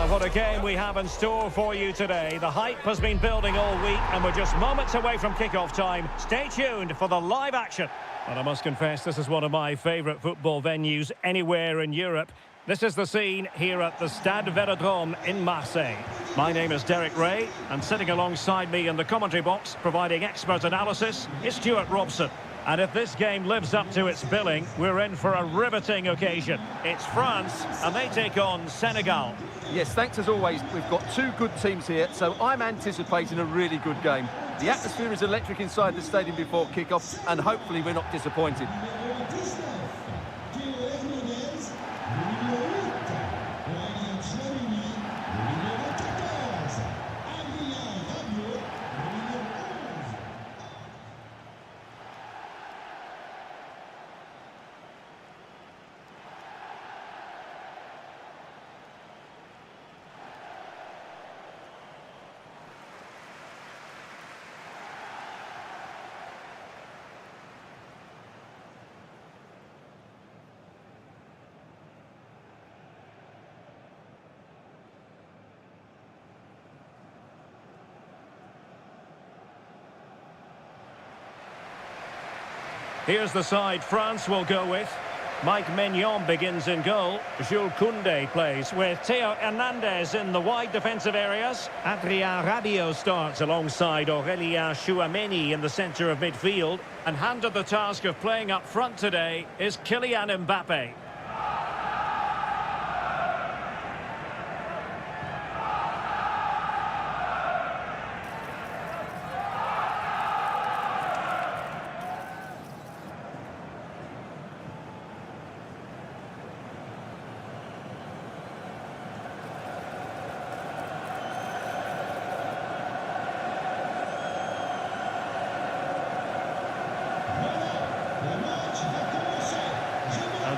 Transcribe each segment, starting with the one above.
Well, what a game we have in store for you today. The hype has been building all week and we're just moments away from kickoff time. Stay tuned for the live action. And I must confess, this is one of my favourite football venues anywhere in Europe. This is the scene here at the Stade Vélodrome in Marseille. My name is Derek Ray, and sitting alongside me in the commentary box, providing expert analysis, is Stuart Robson. And if this game lives up to its billing, we're in for a riveting occasion. It's France, and they take on Senegal. Yes, thanks as always. We've got two good teams here, so I'm anticipating a really good game. The atmosphere is electric inside the stadium before kick-off, and hopefully we're not disappointed. Here's the side France will go with. Mike Maignan begins in goal. Jules Koundé plays with Theo Hernandez in the wide defensive areas. Adrien Rabiot starts alongside Aurélien Tchouameni in the centre of midfield. And handed the task of playing up front today is Kylian Mbappe.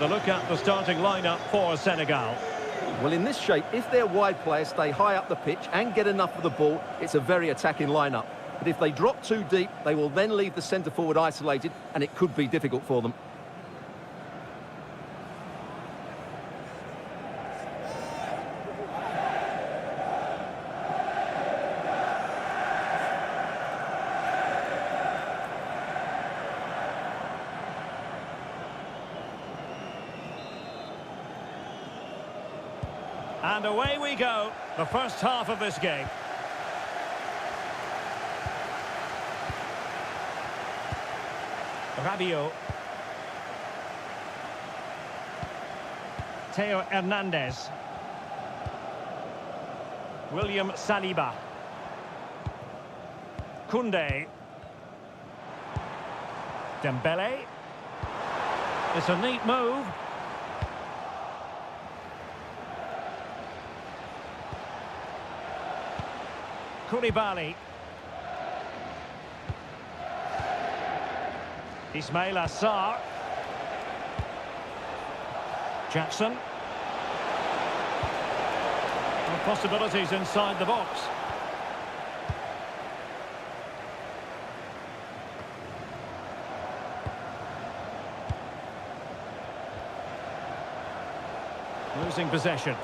A look at the starting lineup for Senegal. Well, in this shape, if their wide players stay high up the pitch and get enough of the ball, it's a very attacking lineup. But if they drop too deep, they will then leave the centre-forward isolated, and it could be difficult for them. And away we go, the first half of this game. Rabiot. Theo Hernandez. William Saliba. Koundé. Dembele. It's a neat move. Koulibaly. Ismail Assar. Jackson. And possibilities inside the box. Losing possession.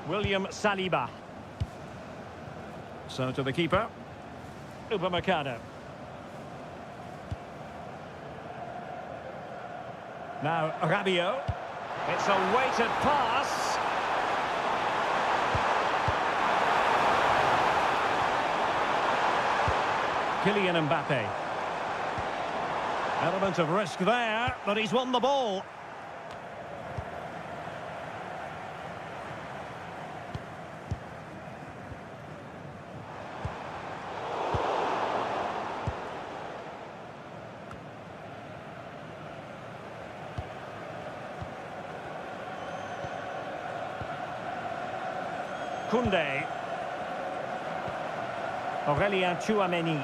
William Saliba. So to the keeper. Upamecano. Now Rabiot. It's a weighted pass. Kylian Mbappe. Element of risk there, but he's won the ball. Koundé. Aurélien Tchouameni.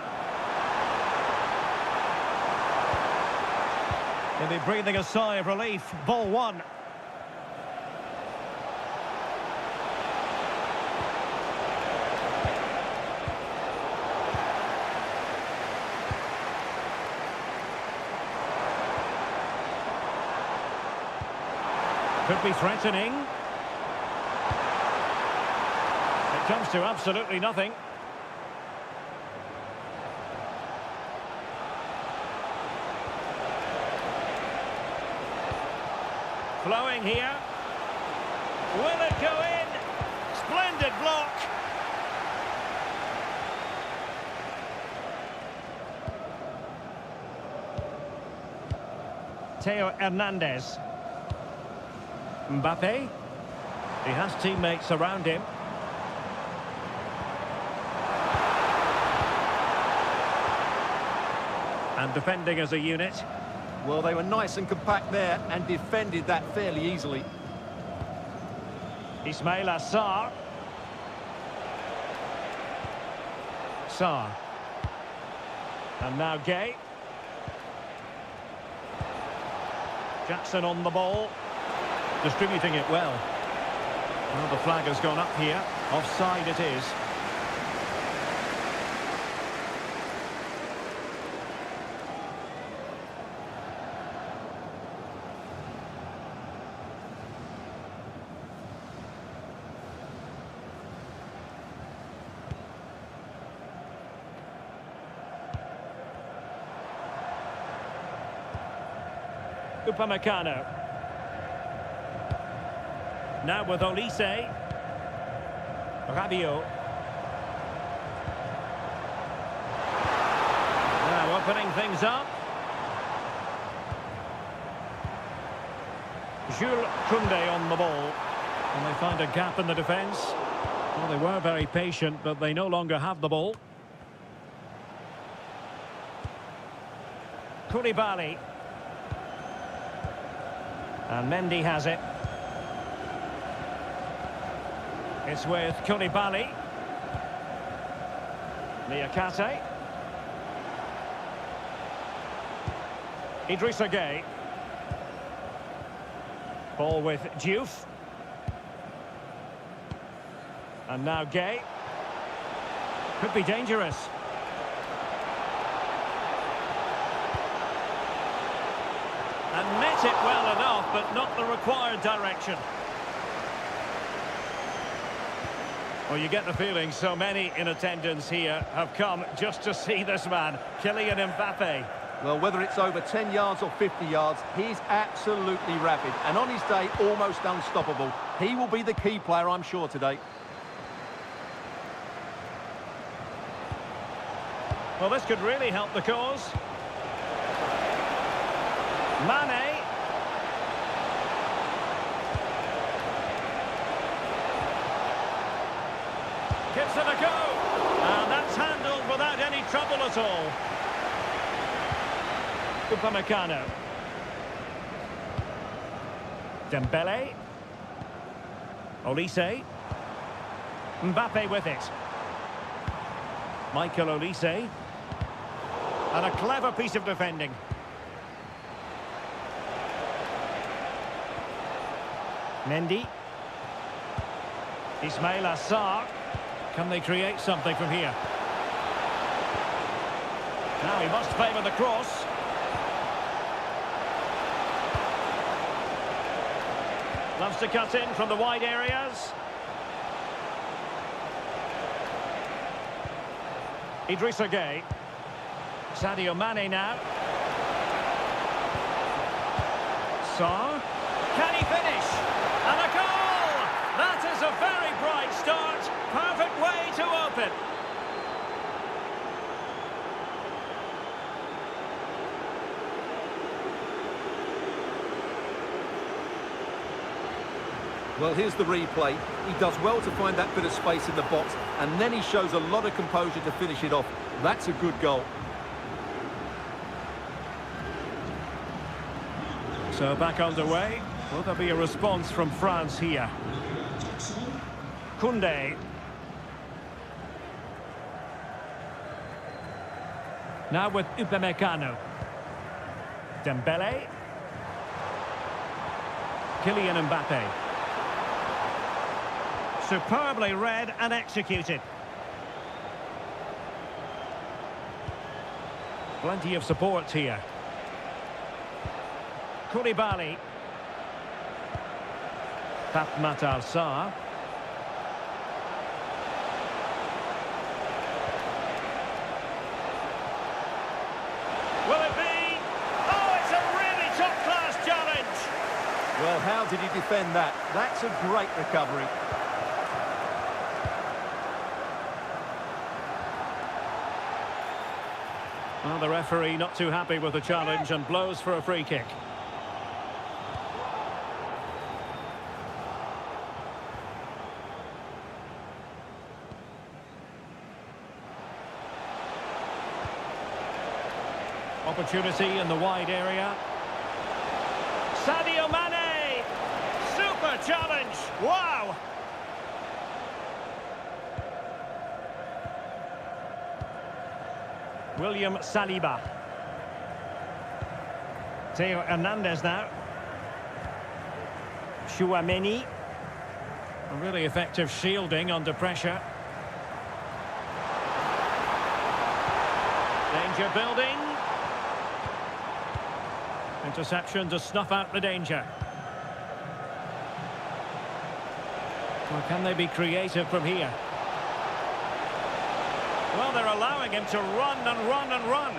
They'll be breathing a sigh of relief. Ball one. Could be threatening. It comes to absolutely nothing. Flowing here. Will it go in? Splendid block. Theo Hernandez. Mbappe. He has teammates around him. And defending as a unit. Well, they were nice and compact there and defended that fairly easily. Ismail Assar. Sarr. And now Gay. Jackson on the ball. Distributing it well. Well, the flag has gone up here. Offside it is. Upamecano. Now with Olise. Rabiot. Now opening things up. Jules Koundé on the ball. And they find a gap in the defence. Well, they were very patient, but they no longer have the ball. Koulibaly. And Mendy has it. It's with Koulibaly. Niakate. Idrissa Gueye. Ball with Diouf. And now Gueye. Could be dangerous. And met it well enough, but not the required direction. Well, you get the feeling so many in attendance here have come just to see this man, Kylian Mbappe. Well, whether it's over 10 yards or 50 yards, he's absolutely rapid. And on his day, almost unstoppable. He will be the key player, I'm sure, today. Well, this could really help the cause. Mane. Gives it a go. And that's handled without any trouble at all. Upamecano. Dembele. Olise. Mbappe with it. Michael Olise. And a clever piece of defending. Mendy. Ismail Assar. Can they create something from here? Now he must favour the cross. Loves to cut in from the wide areas. Idrissa Gueye. Sadio Mane now. Sarr. Can he finish? And a goal! That is a very bright start. Perfect way to open. Well, here's the replay. He does well to find that bit of space in the box, and then he shows a lot of composure to finish it off. That's a good goal. So back underway. Will there be a response from France here? Koundé. Now with Upamecano. Dembele. Kylian Mbappe. Superbly read and executed. Plenty of support here. Koulibaly. Matar Sarr. Will it be? Oh, it's a really top-class challenge. Well, how did he defend that? That's a great recovery. Well, the referee not too happy with the challenge and blows for a free kick. Opportunity in the wide area. Sadio Mane! Super challenge! Wow! William Saliba. Theo Hernandez now. Chouameni. A really effective shielding under pressure. Danger building. Interception to snuff out the danger. Or can they be creative from here? Well, they're allowing him to run and run and run.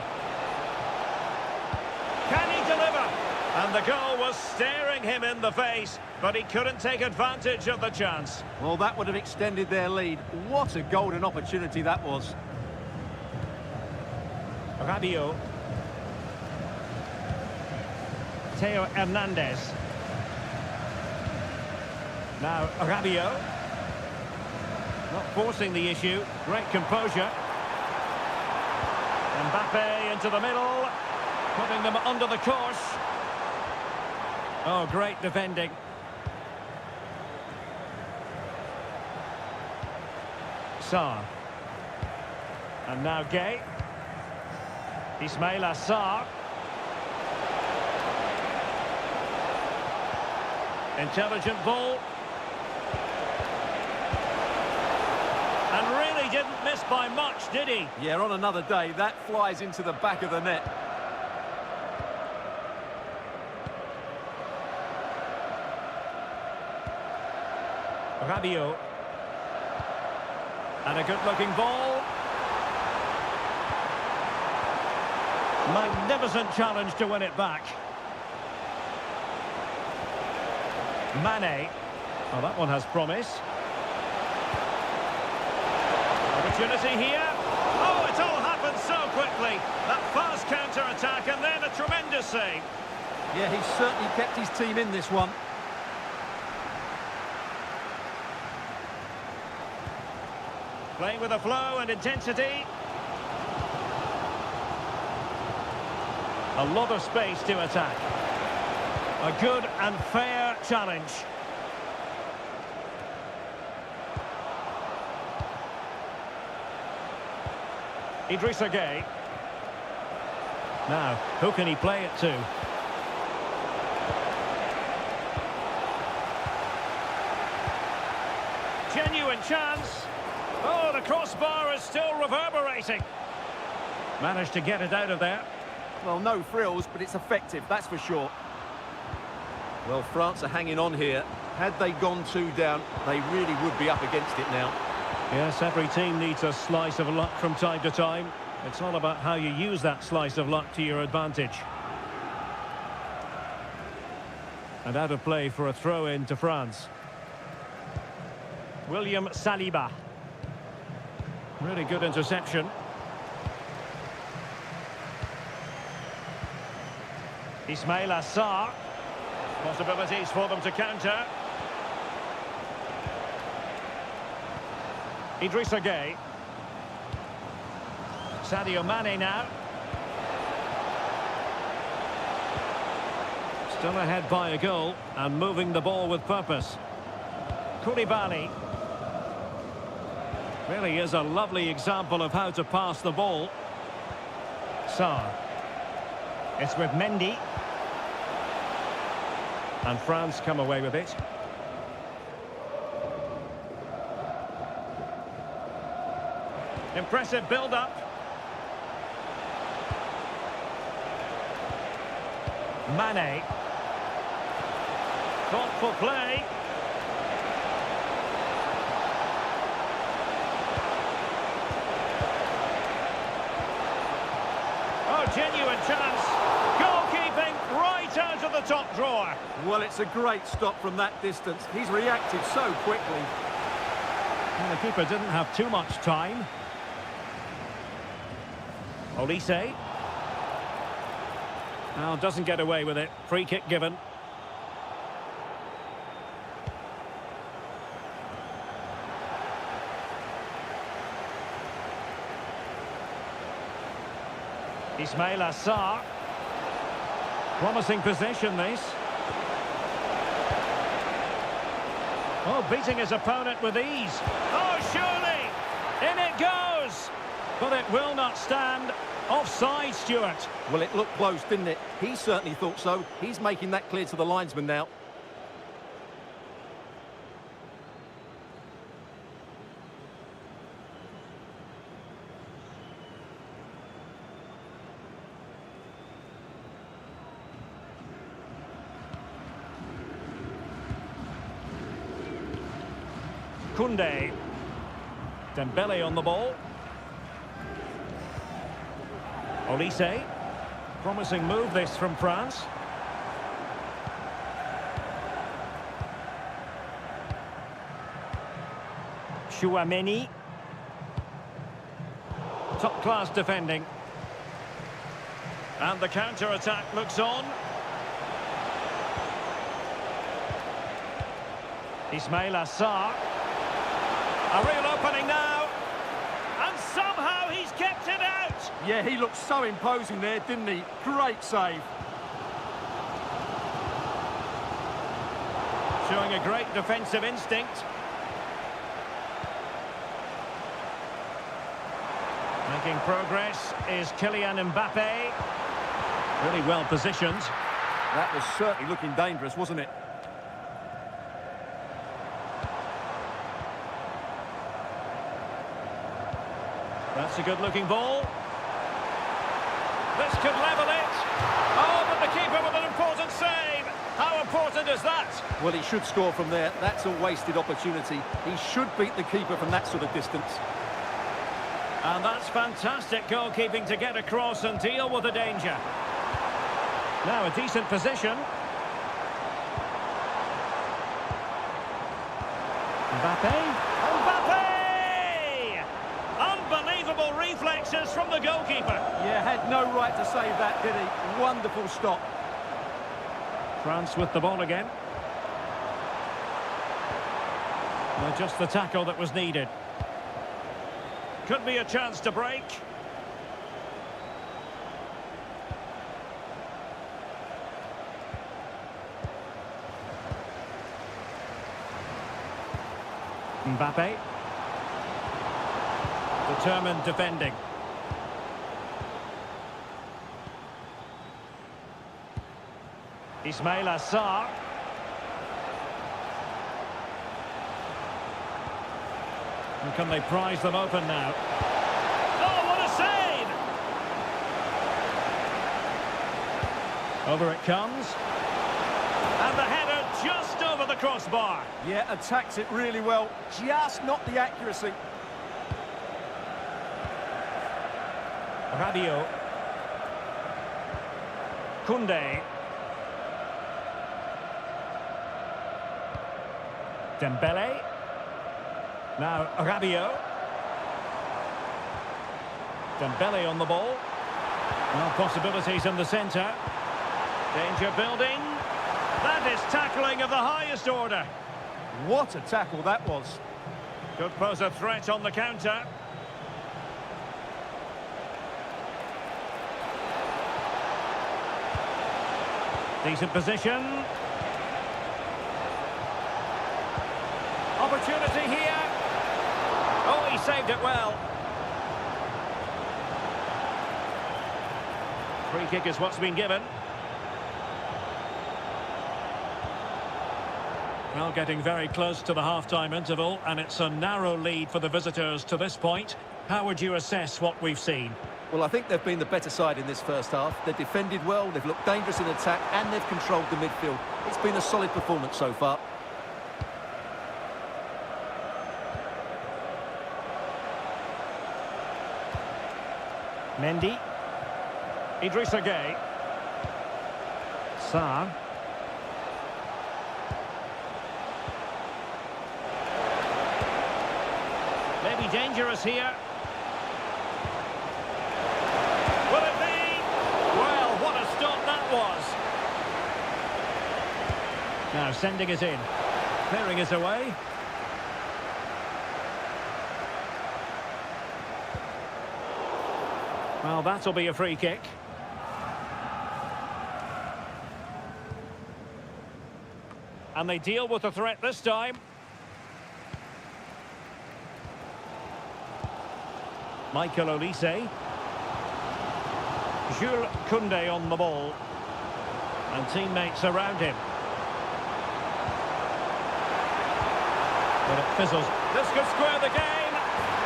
Can he deliver? And the goal was staring him in the face, but he couldn't take advantage of the chance. Well, that would have extended their lead. What a golden opportunity that was. Rabiot. Theo Hernandez. Now Rabiot. Not forcing the issue. Great composure. Mbappe into the middle. Putting them under the course. Oh, great defending. Sarr. And now Gay. Ismaila Sarr. Intelligent ball. And really didn't miss by much, did he? Yeah, on another day, that flies into the back of the net. Rabiot. And a good-looking ball. Magnificent challenge to win it back. Mane. Oh, that one has promise. Opportunity here. Oh, it all happened so quickly. That fast counter-attack and then a tremendous save. Yeah, he's certainly kept his team in this one. Playing with a flow and intensity. A lot of space to attack. A good and fair challenge. Idrissa Gueye. Now, who can he play it to? Genuine chance. Oh, the crossbar is still reverberating. Managed to get it out of there. Well, no frills, but it's effective, that's for sure. Well, France are hanging on here. Had they gone 2 down, they really would be up against it now. Yes, every team needs a slice of luck from time to time. It's all about how you use that slice of luck to your advantage. And out of play for a throw-in to France. William Saliba. Really good interception. Ismaila Sarr. Possibilities for them to counter. Idrissa Gueye. Sadio Mane now. Still ahead by a goal and moving the ball with purpose. Koulibaly. Really is a lovely example of how to pass the ball. Sarr. It's with Mendy. And France come away with it. Impressive build-up. Mane. Thoughtful play. chance. Goalkeeping right out of the top drawer. Well, it's a great stop from that distance. He's reacted so quickly. And the keeper didn't have too much time. Olise. Now doesn't get away with it. Free kick given. Ismail Assar. Promising possession, this. Oh, beating his opponent with ease. Oh, surely! In it goes! But it will not stand. Offside, Stuart. Well, it looked close, didn't it? He certainly thought so. He's making that clear to the linesman now. Koundé. Dembele on the ball. Olise. Promising move this from France. Chouameni. Top-class defending. And the counter-attack looks on. Ismail Assar. A real opening now. And somehow he's kept it out. Yeah, he looked so imposing there, didn't he? Great save. Showing a great defensive instinct. Making progress is Kylian Mbappe. Really well positioned. That was certainly looking dangerous, wasn't it? That's a good-looking ball. This could level it. Oh, but the keeper with an important save. How important is that? Well, he should score from there. That's a wasted opportunity. He should beat the keeper from that sort of distance. And that's fantastic goalkeeping to get across and deal with the danger. Now a decent position. Mbappe. Mbappe! Unbelievable reflexes from the goalkeeper. Yeah, had no right to save that, did he? Wonderful stop. France with the ball again. Well, just the tackle that was needed. Could be a chance to break. Mbappe. Determined defending. Ismail Assar. And can they prize them open now? Oh, what a save! Over it comes. And the header just over the crossbar. Yeah, attacks it really well. Just not the accuracy. Rabiot. Koundé. Dembele. Now Rabiot. Dembele on the ball. Well, possibilities in the centre. Danger building. That is tackling of the highest order. What a tackle that was. Could pose a threat on the counter. Decent position. Opportunity here. Oh, he saved it well. Free kick is what's been given. Well, getting very close to the half-time interval, and it's a narrow lead for the visitors to this point. How would you assess what we've seen? Well, I think they've been the better side in this first half. They've defended well, they've looked dangerous in attack, and they've controlled the midfield. It's been a solid performance so far. Mendy. Idrissa Gueye. Sarr. Maybe dangerous here. Will it be? Well, what a stop that was. Now sending it in. Clearing it away. Well, that'll be a free kick. And they deal with the threat this time. Michael Olise. Jules Koundé on the ball. And teammates around him. But it fizzles. This could square the game.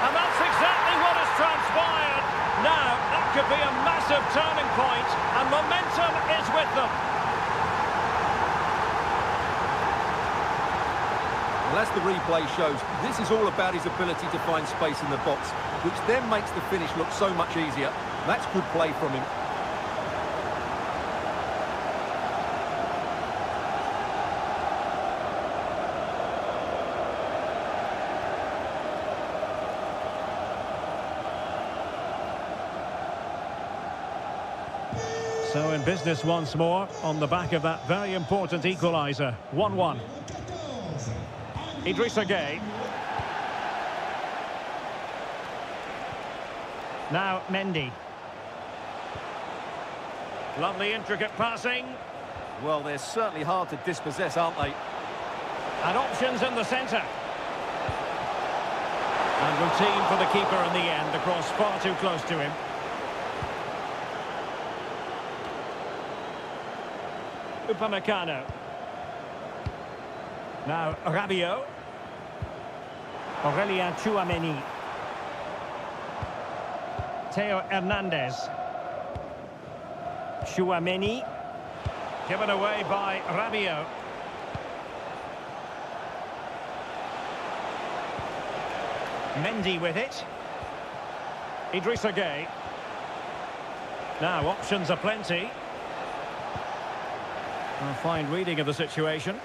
And that's exactly what has transpired. Now, that could be a massive turning point. And momentum is with them. Well, as the replay shows, this is all about his ability to find space in the box, which then makes the finish look so much easier. That's good play from him. So in business once more, on the back of that very important equaliser. 1-1. Idrissa Gueye. Now Mendy. Lovely intricate passing. Well, they're certainly hard to dispossess, aren't they? And options in the centre. And routine for the keeper in the end. The cross far too close to him. Upamecano. Now Rabiot. Aurelien Tchouameni. Theo Hernandez. Tchouameni. Given away by Rabiot. Mendy with it. Idrissa Gueye. Now options are plenty. A fine reading of the situation.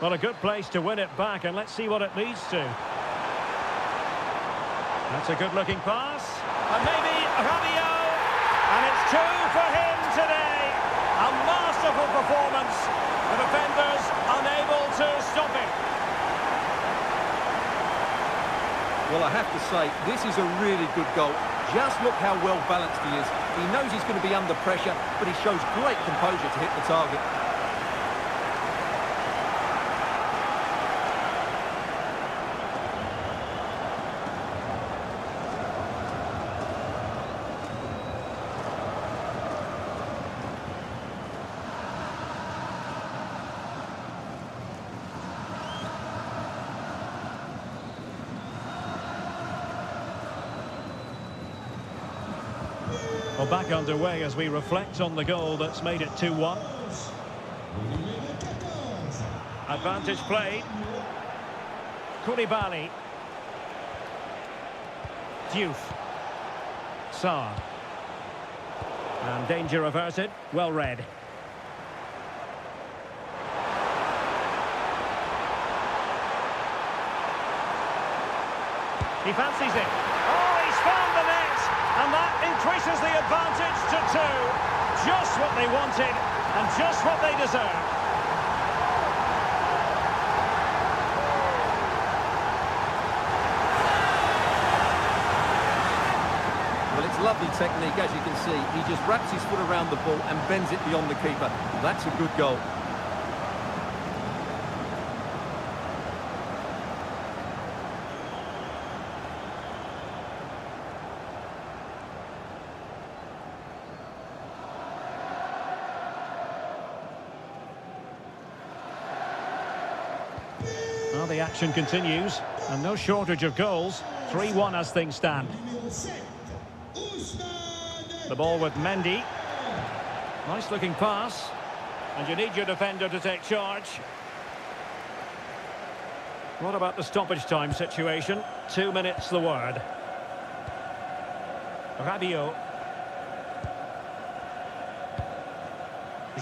Well, a good place to win it back, and let's see what it leads to. That's a good-looking pass. And maybe Rabiot. And it's two for him today. A masterful performance. The defenders unable to stop him. Well, I have to say, this is a really good goal. Just look how well balanced he is. He knows he's going to be under pressure, but he shows great composure to hit the target. Well, back underway as we reflect on the goal that's made it 2-1. Advantage played. Koulibaly. Diouf. Sarr. And danger averted. Well read. He fancies it. Oh, he's found the net! And that increases the advantage to 2. Just what they wanted and just what they deserve. Well, it's lovely technique, as you can see. He just wraps his foot around the ball and bends it beyond the keeper. That's a good goal. Well, the action continues, and no shortage of goals. 3-1 as things stand. The ball with Mendy. Nice looking pass. And you need your defender to take charge. What about the stoppage time situation? 2 minutes the word. Rabiot.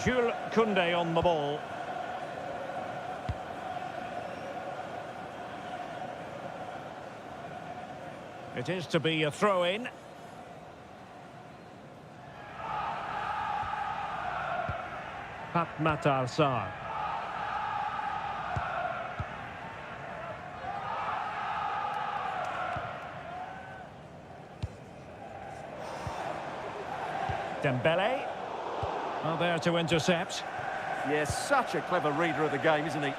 Jules Koundé on the ball. It is to be a throw-in. Pat Matar Sarr. Dembele. Well, there to intercept. Yes, such a clever reader of the game, isn't he?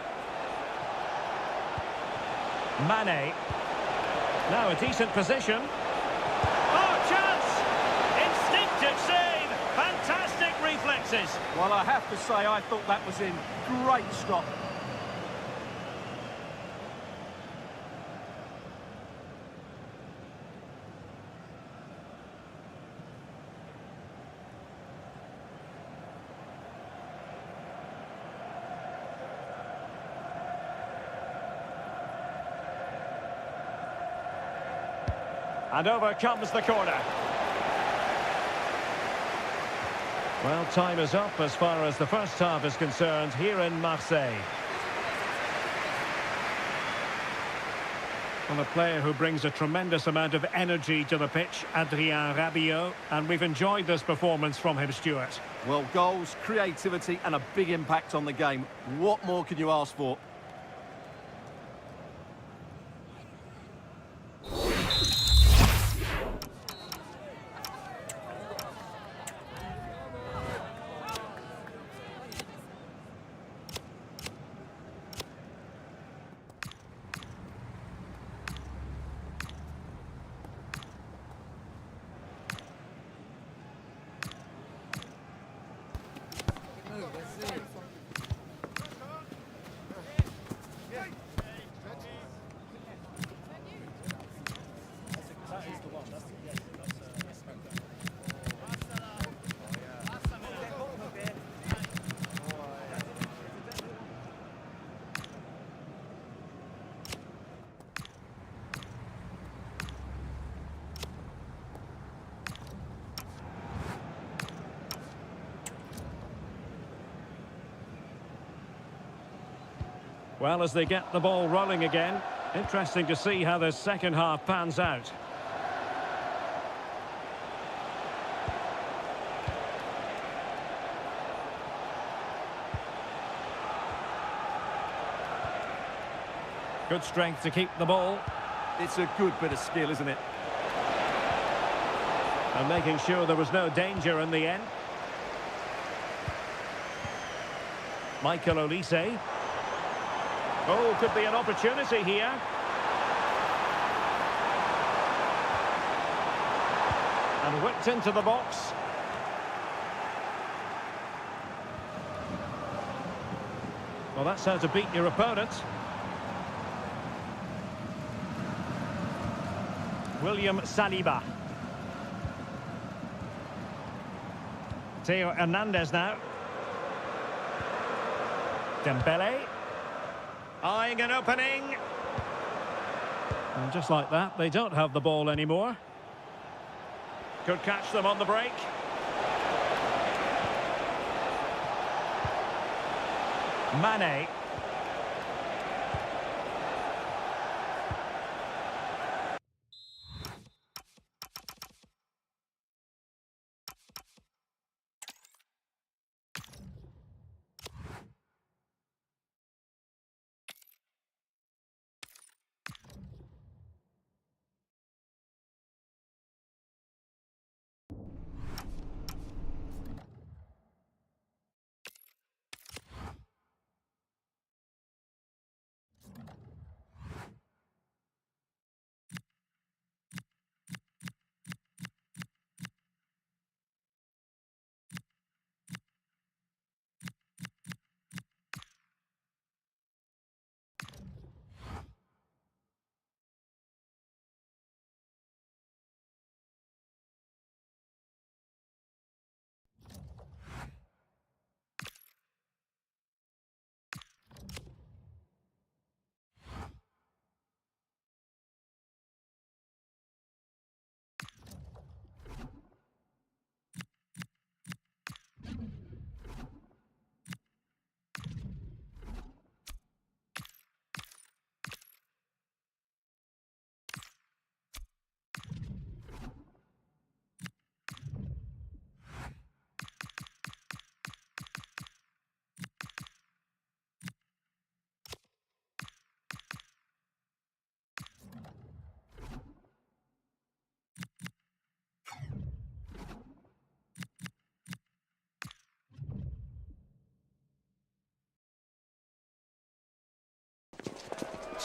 Mane. Now a decent position. Oh, chance! Instinctive save! Fantastic reflexes. Well, I have to say, I thought that was in. Great stop. And over comes the corner. Well, time is up as far as the first half is concerned here in Marseille. And a player who brings a tremendous amount of energy to the pitch, Adrien Rabiot, and we've enjoyed this performance from him, Stuart. Well, goals, creativity and a big impact on the game. What more can you ask for? Well, as they get the ball rolling again, interesting to see how this second half pans out. Good strength to keep the ball. It's a good bit of skill, isn't it? And making sure there was no danger in the end. Michael Olise. Oh, could be an opportunity here. And whipped into the box. Well, that's how to beat your opponent. William Saliba. Theo Hernandez now. Dembele. Eyeing an opening. And just like that, they don't have the ball anymore. Could catch them on the break. Mane.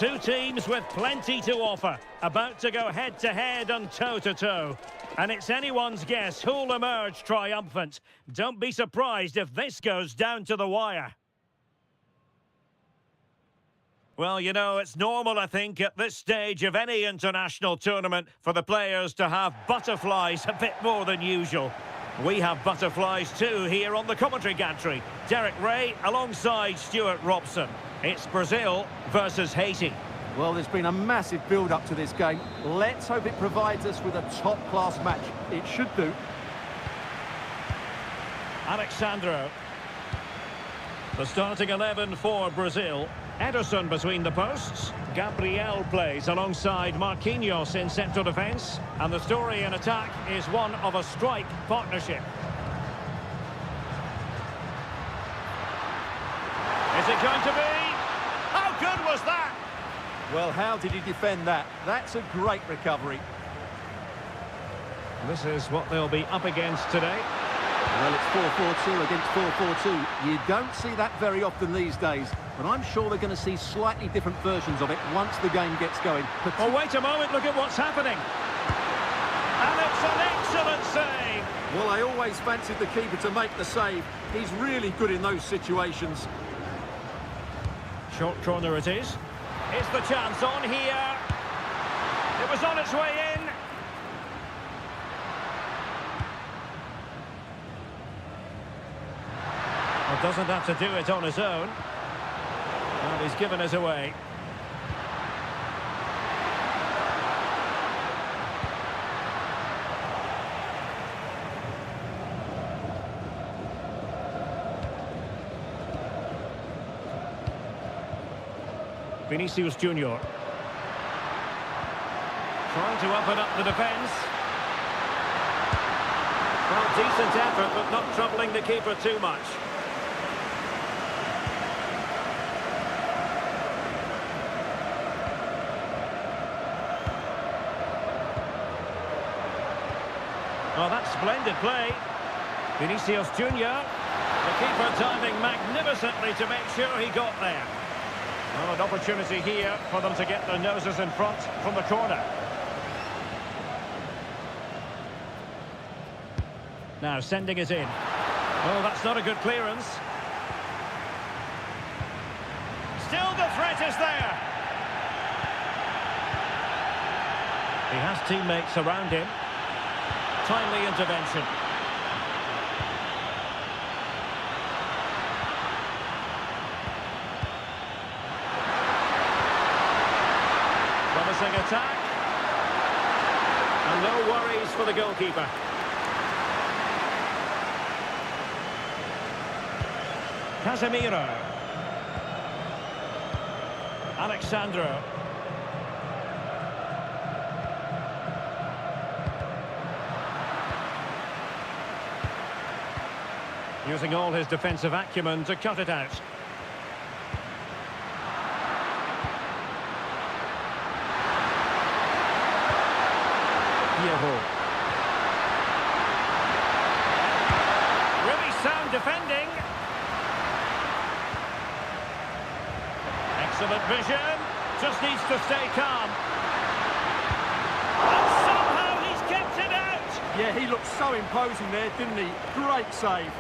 Two teams with plenty to offer, about to go head-to-head and toe-to-toe. And it's anyone's guess who'll emerge triumphant. Don't be surprised if this goes down to the wire. Well, you know, it's normal, I think, at this stage of any international tournament for the players to have butterflies a bit more than usual. We have butterflies too here on the commentary gantry. Derek Ray alongside Stuart Robson. It's Brazil versus Haiti. Well, there's been a massive build-up to this game. Let's hope it provides us with a top-class match. It should do. Alexandro. The starting 11 for Brazil. Ederson between the posts. Gabriel plays alongside Marquinhos in central defence. And the story in attack is one of a strike partnership. Is it going to be? How good was that? Well, how did he defend that? That's a great recovery. This is what they'll be up against today. Well, it's 4-4-2 against 4-4-2. You don't see that very often these days, but I'm sure we're going to see slightly different versions of it once the game gets going. Oh, wait a moment, look at what's happening. And it's an excellent save. Well, I always fancied the keeper to make the save. He's really good in those situations. Short corner it is. Is the chance on here? It was on its way in. Well, doesn't have to do it on his own. And he's given it away. Vinicius Junior. Trying to open up the defence. Well, decent effort, but not troubling the keeper too much. Oh, that's splendid play. Vinicius Junior. The keeper timing magnificently to make sure he got there. Well, an opportunity here for them to get their noses in front from the corner. Now sending it in. Oh, that's not a good clearance. Still the threat is there. He has teammates around him. Timely intervention. Promising attack. And no worries for the goalkeeper. Casemiro. Alexandro. Using all his defensive acumen to cut it out. Really sound defending. Excellent vision. Just needs to stay calm. And somehow he's kept it out. Yeah, he looked so imposing there, didn't he? Great save.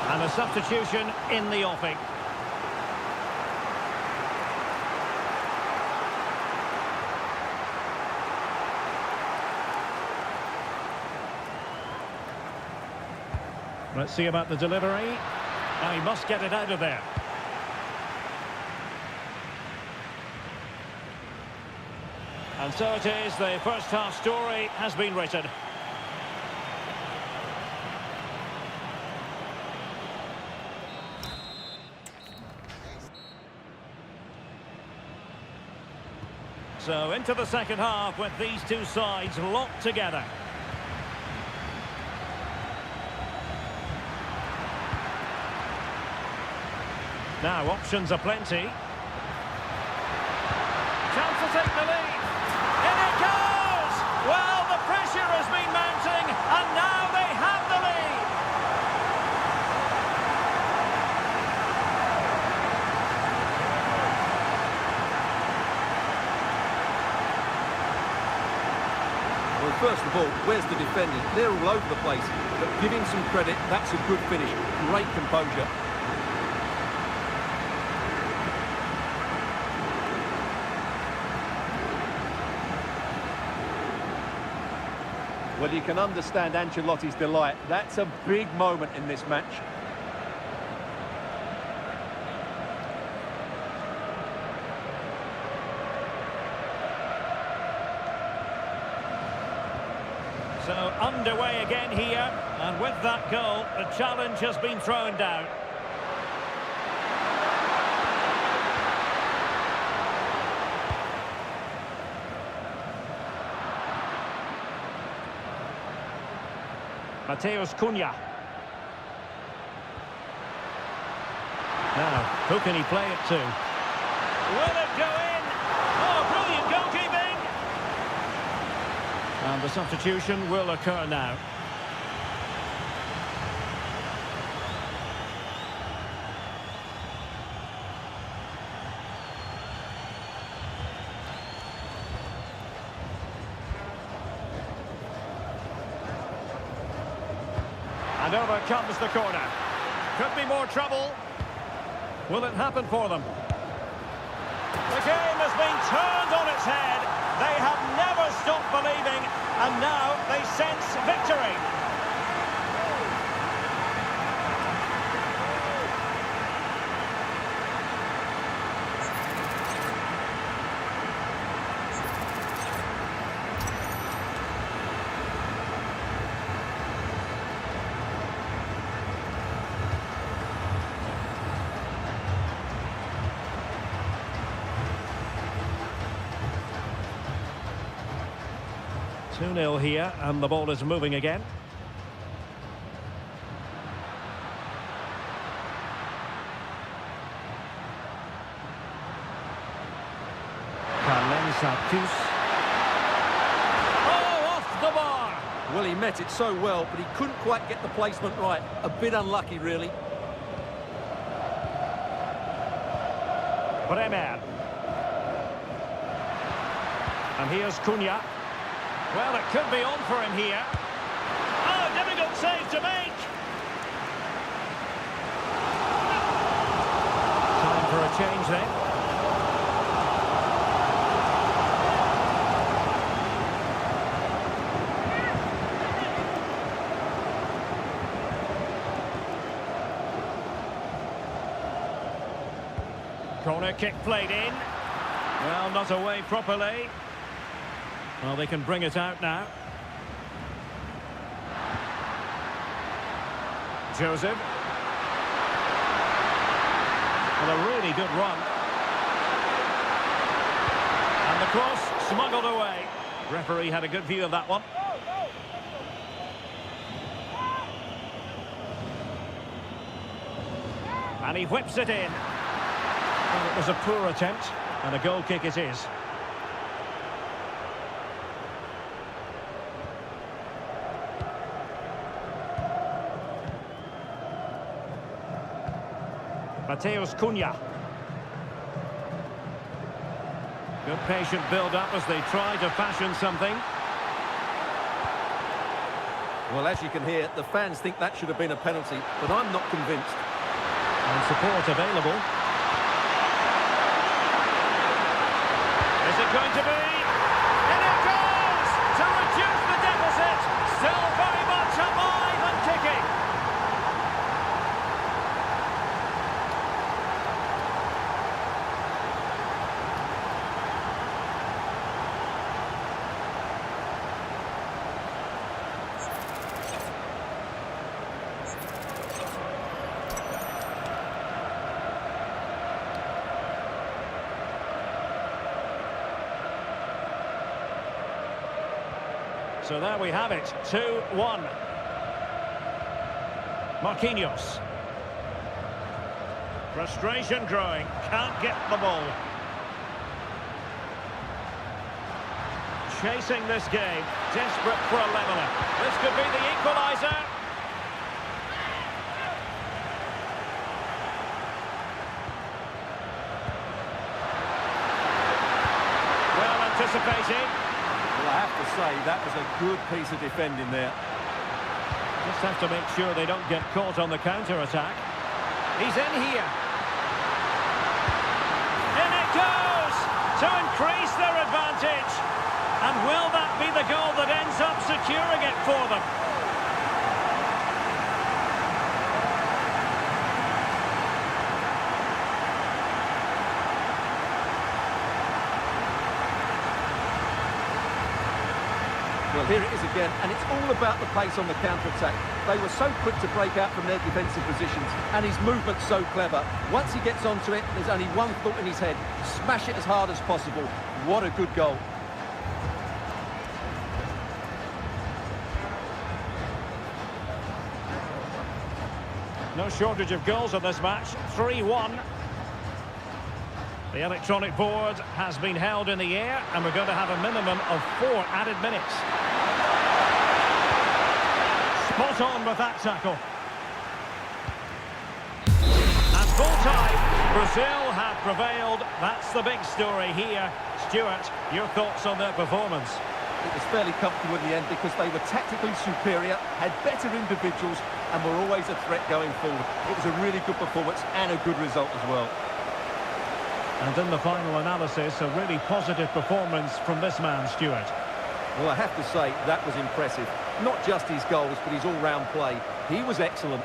And a substitution in the offing. Let's see about the delivery. Now he must get it out of there. And so it is, the first half story has been written. So into the second half with these two sides locked together. Now options are plenty. Chance to take the lead. In it goes! Well, the pressure has been mounting and now they have the lead. First of all, where's the defending? They're all over the place. But give him some credit, that's a good finish. Great composure. Well, you can understand Ancelotti's delight. That's a big moment in this match. So underway again here, and with that goal, the challenge has been thrown down. Mateus Cunha. Now, who can he play it to? Will it go in? Oh, brilliant goalkeeping! And the substitution will occur now. And over comes the corner. Could be more trouble. Will it happen for them? The game has been turned on its head. They have never stopped believing, and now they sense victory. Two 2-0 here, and the ball is moving again. Oh, off the bar! Well, he met it so well, but he couldn't quite get the placement right. A bit unlucky, really. Bremer. And here's Cunha. Well, it could be on for him here. Oh, difficult save to make. Time for a change then. Corner kick played in. Well, not away properly. Well, they can bring it out now. Joseph. Well, a really good run. And the cross smuggled away. Referee had a good view of that one. And he whips it in. Well, it was a poor attempt, and a goal kick it is. Mateus Cunha. Good patient build-up as they try to fashion something. Well, as you can hear, the fans think that should have been a penalty, but I'm not convinced. And support available. Is it going to be? And it goes! To reduce the deficit! Still very much alive and kicking! So there we have it, 2-1. Marquinhos. Frustration growing, can't get the ball. Chasing this game, desperate for a leveller. This could be the equaliser. Well anticipated. Well, I have to say, say, that was a good piece of defending there. Just have to make sure they don't get caught on the counter-attack. He's in here. In it goes! To increase their advantage. And will that be the goal that ends up securing it for them? Well, here it is again, and it's all about the pace on the counter-attack. They were so quick to break out from their defensive positions, and his movement's so clever. Once he gets onto it, there's only one thought in his head: smash it as hard as possible. What a good goal. No shortage of goals in this match. 3-1. The electronic board has been held in the air, and we're going to have a minimum of 4 added minutes. Spot on with that tackle. And full time, Brazil have prevailed. That's the big story here. Stuart, your thoughts on their performance? It was fairly comfortable in the end because they were tactically superior, had better individuals, and were always a threat going forward. It was a really good performance and a good result as well. And in the final analysis, a really positive performance from this man, Stuart. Well, I have to say, that was impressive. Not just his goals, but his all-round play. He was excellent.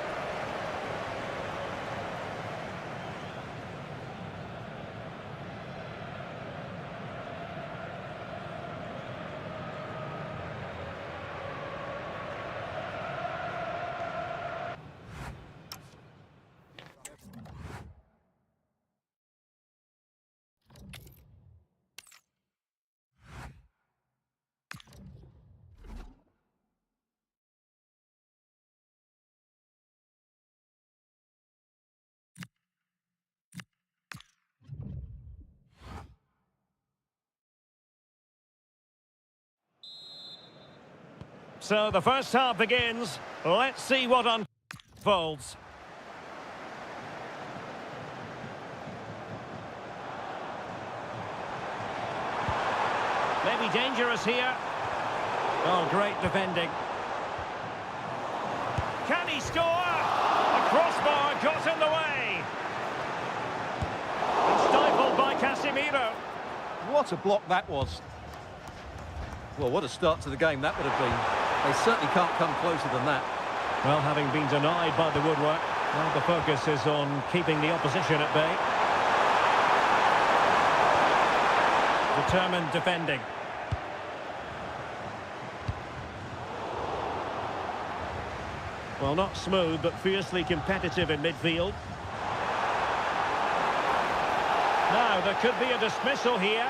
So the first half begins. Let's see what unfolds. Maybe dangerous here. Oh, great defending. Can he score? A crossbar got in the way. And stifled by Casemiro. What a block that was. Well, what a start to the game that would have been. They certainly can't come closer than that. Well, having been denied by the woodwork, well, the focus is on keeping the opposition at bay. Determined defending. Well, not smooth, but fiercely competitive in midfield. Now, there could be a dismissal here.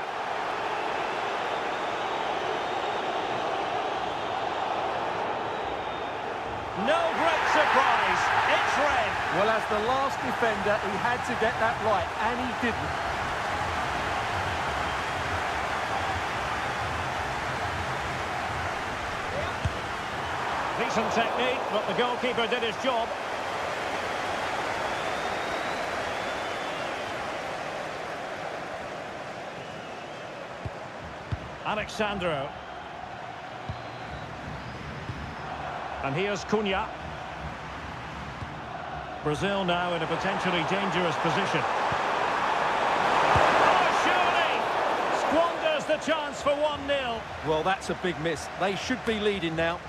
No great surprise. It's red. Well, as the last defender, he had to get that right, and he didn't. Decent technique, but the goalkeeper did his job. Alexandro. And here's Cunha. Brazil now in a potentially dangerous position. Oh, surely! Squanders the chance for 1-0. Well, that's a big miss. They should be leading now.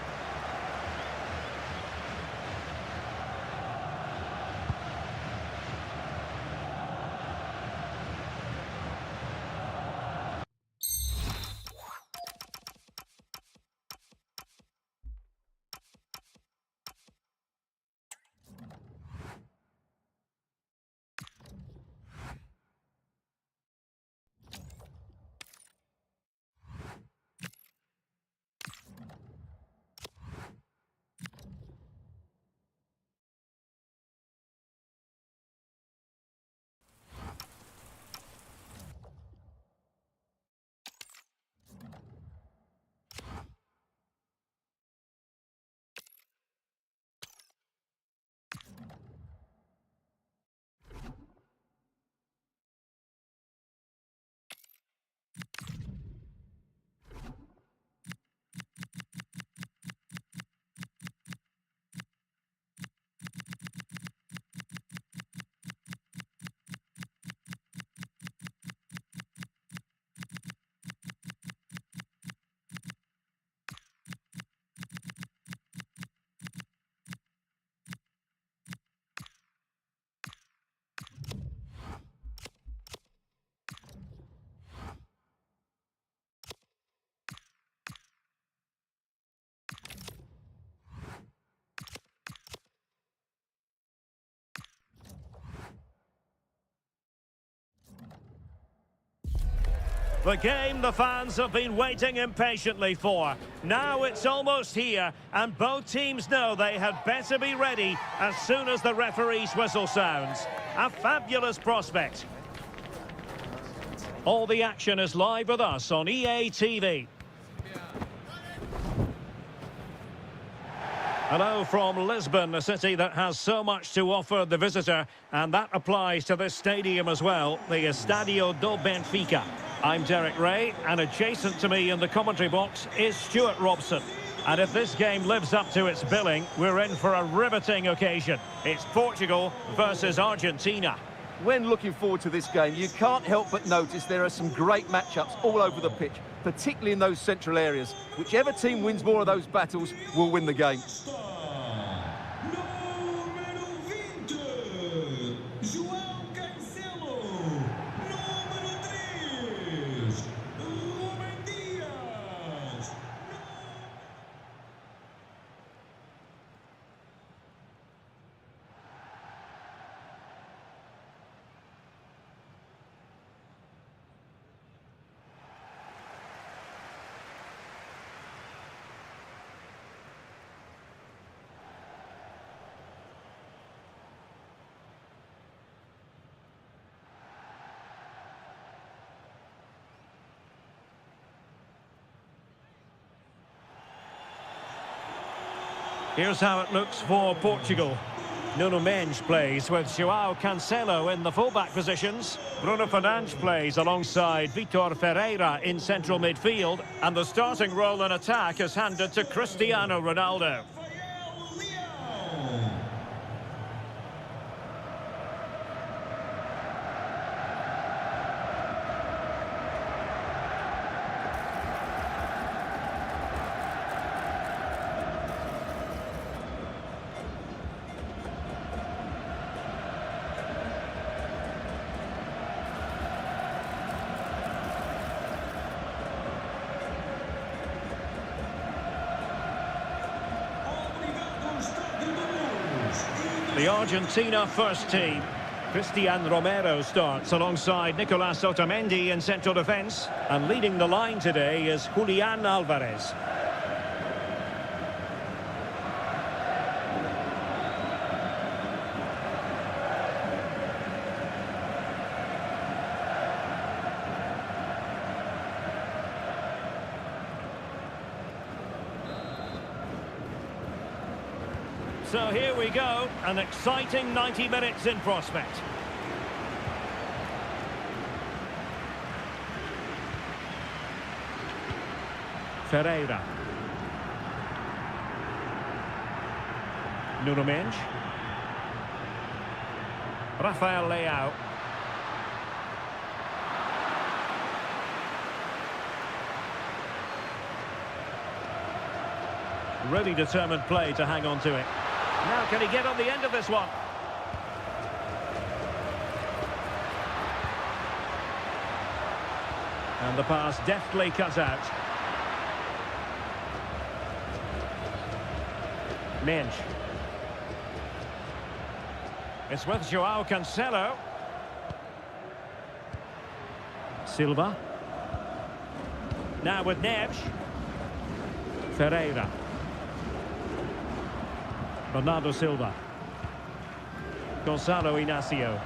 The game the fans have been waiting impatiently for. Now it's almost here, and both teams know they had better be ready as soon as the referee's whistle sounds. A fabulous prospect. All the action is live with us on EA TV. Hello from Lisbon, a city that has so much to offer the visitor, and that applies to this stadium as well, the Estadio do Benfica. I'm Derek Ray, and adjacent to me in the commentary box is Stuart Robson. And if this game lives up to its billing, we're in for a riveting occasion. It's Portugal versus Argentina. When looking forward to this game, you can't help but notice there are some great matchups all over the pitch, particularly in those central areas. Whichever team wins more of those battles will win the game. Here's how it looks for Portugal. Nuno Mendes plays with João Cancelo in the fullback positions. Bruno Fernandes plays alongside Vitor Ferreira in central midfield. And the starting role in attack is handed to Cristiano Ronaldo. The Argentina first team. Cristian Romero starts alongside Nicolas Otamendi in central defence. And leading the line today is Julian Alvarez. So here we go, an exciting 90 minutes in prospect. Ferreira. Nuno Mendes. Rafael Leao. Really determined play to hang on to it. Now can he get on the end of this one? And the pass deftly cut out. Mendes. It's with João Cancelo. Silva. Now with Neves. Ferreira. Bernardo Silva. Gonzalo Inacio.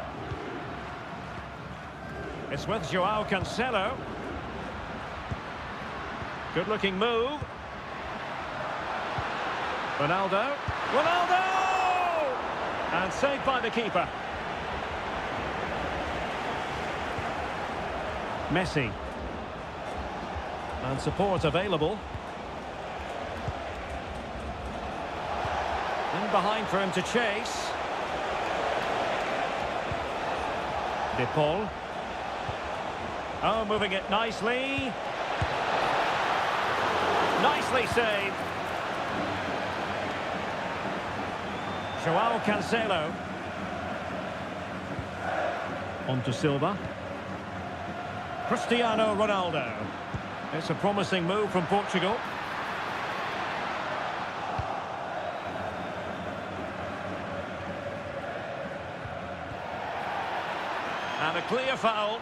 It's with João Cancelo. Good looking move. Ronaldo. Ronaldo! And saved by the keeper. Messi. And support available. In behind for him to chase. De Paul. Oh, moving it nicely. Nicely saved. João Cancelo. On to Silva. Cristiano Ronaldo. It's a promising move from Portugal. And a clear foul.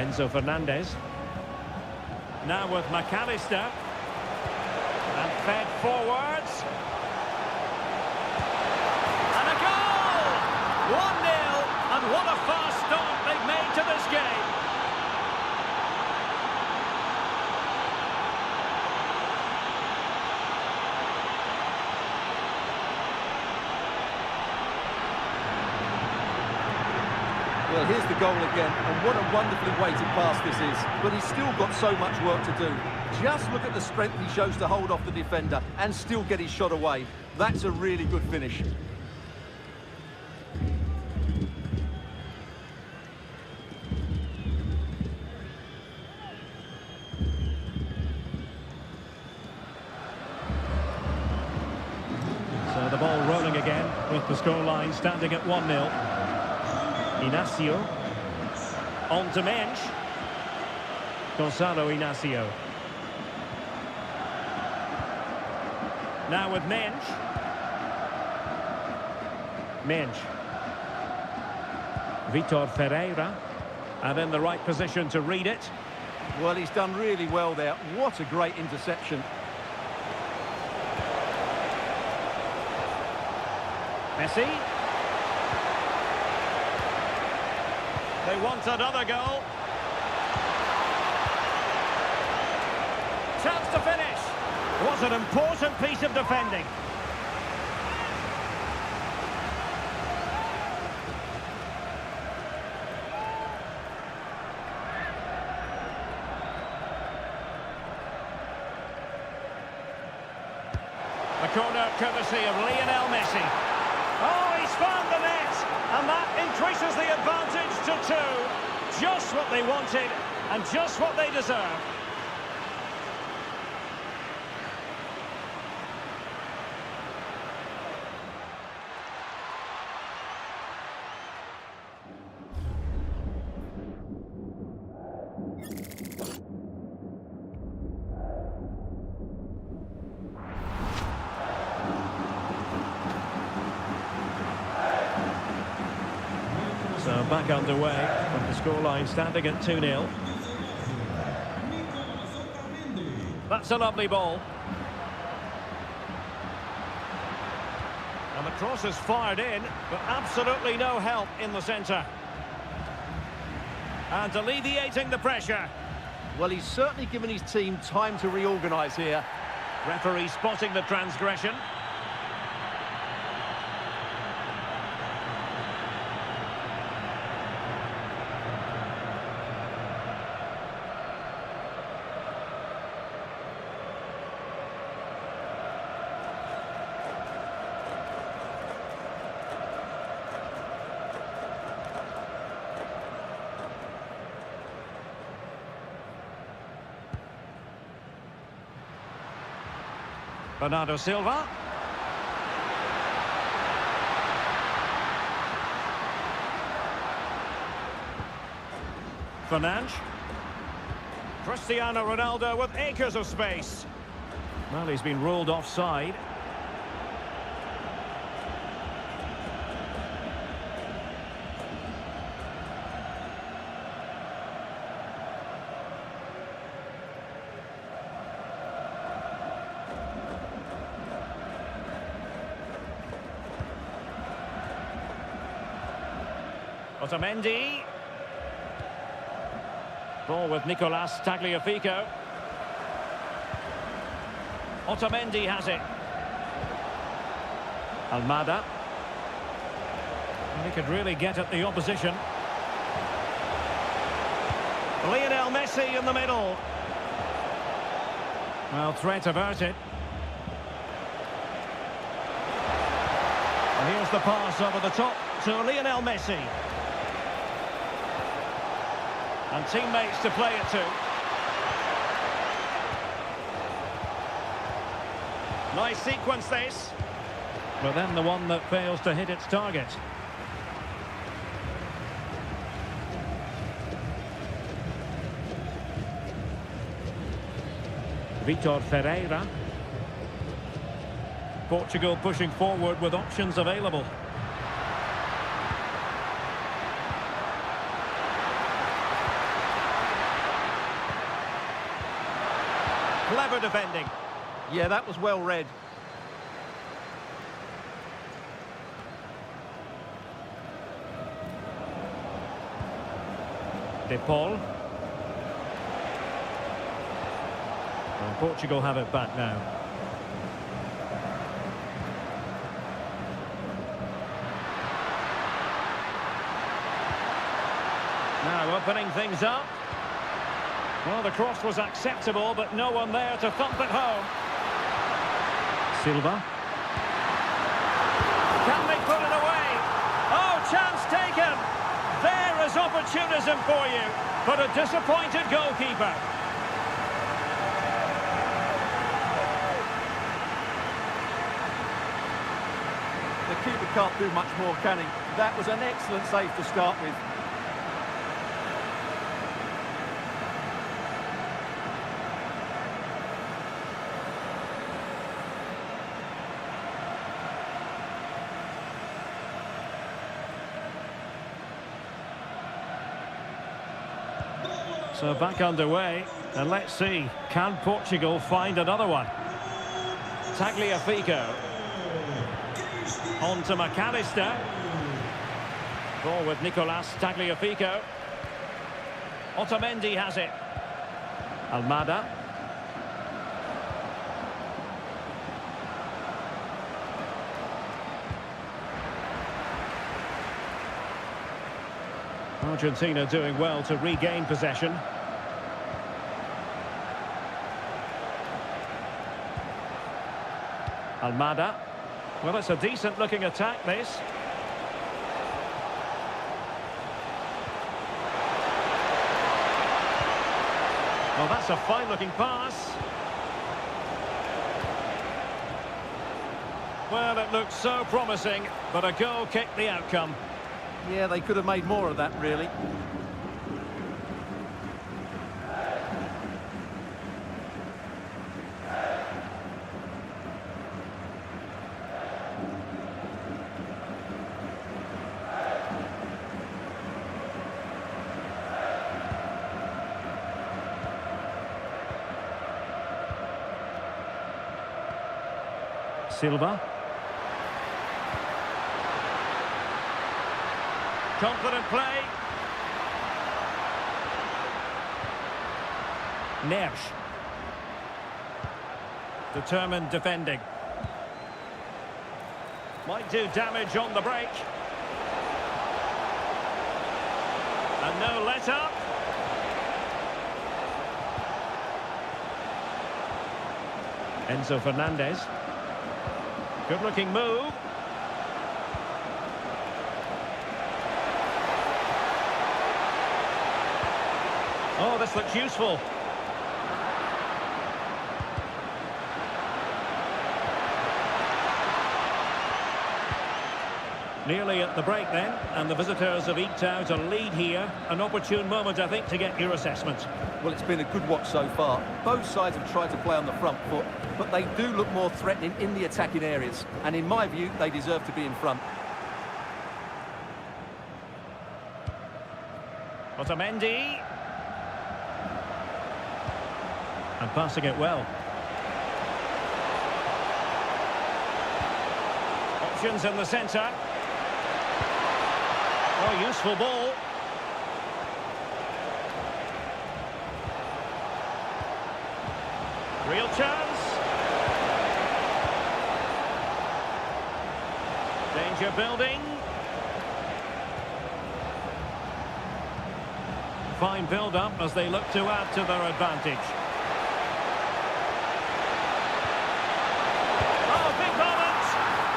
Enzo Fernandez. Now with McAllister. And fed forwards. And a goal! 1-0, and what a fast start they've made to this game. Well, here's the goal again, and what a wonderfully weighted pass this is. But he's still got so much work to do. Just look at the strength he shows to hold off the defender and still get his shot away. That's a really good finish. So the ball rolling again with the scoreline standing at 1-0. Inacio. On to Mensch. Gonzalo Inacio. Now with Mensch. Mensch. Vitor Ferreira. And in the right position to read it. Well, he's done really well there. What a great interception. Messi. They want another goal. Chance to finish. Was an important piece of defending. A corner courtesy of Lionel Messi. Oh, he's found the net, and that increases the advantage to 2. Just what they wanted, and just what they deserve. So back underway with the scoreline standing at 2-0. That's a lovely ball. And the cross is fired in, but absolutely no help in the centre. And alleviating the pressure. Well, he's certainly given his team time to reorganise here. Referee spotting the transgression. Bernardo Silva. Fernandes. Cristiano Ronaldo with acres of space. Well, he's been ruled offside. Otamendi. Ball with Nicolas Tagliafico. Otamendi has it. Almada. And he could really get at the opposition. Lionel Messi in the middle. Well, threat averted. And here's the pass over the top to Lionel Messi. And teammates to play it to. Nice sequence this. But then the one that fails to hit its target. Vitor Ferreira. Portugal pushing forward with options available. Clever defending. Yeah, that was well read. De Paul. And Portugal have it back now. Now opening things up. Well, the cross was acceptable, but no one there to thump it home. Silva. Can they put it away? Oh, chance taken! There is opportunism for you, but a disappointed goalkeeper. The keeper can't do much more, can he? That was an excellent save to start with. So back underway, and let's see, can Portugal find another one? Tagliafico. On to McAllister. Ball with Nicolas Tagliafico. Otamendi has it. Almada. Argentina doing well to regain possession. Almada. Well, it's a decent-looking attack, this. Well, that's a fine-looking pass. Well, it looked so promising, but a goal kicked the outcome. Yeah, they could have made more of that, really. Silva. Confident play. Neres. Determined defending. Might do damage on the break. And no let-up. Enzo Fernandez. Good-looking move. Oh, this looks useful. Nearly at the break then, and the visitors have eked out a lead here. An opportune moment, I think, to get your assessment. Well, it's been a good watch so far. Both sides have tried to play on the front foot, but they do look more threatening in the attacking areas. And in my view, they deserve to be in front. Otamendi. And passing it well. Options in the centre. Oh, useful ball. Real chance. Danger building. Fine build-up as they look to add to their advantage. Oh, big moment!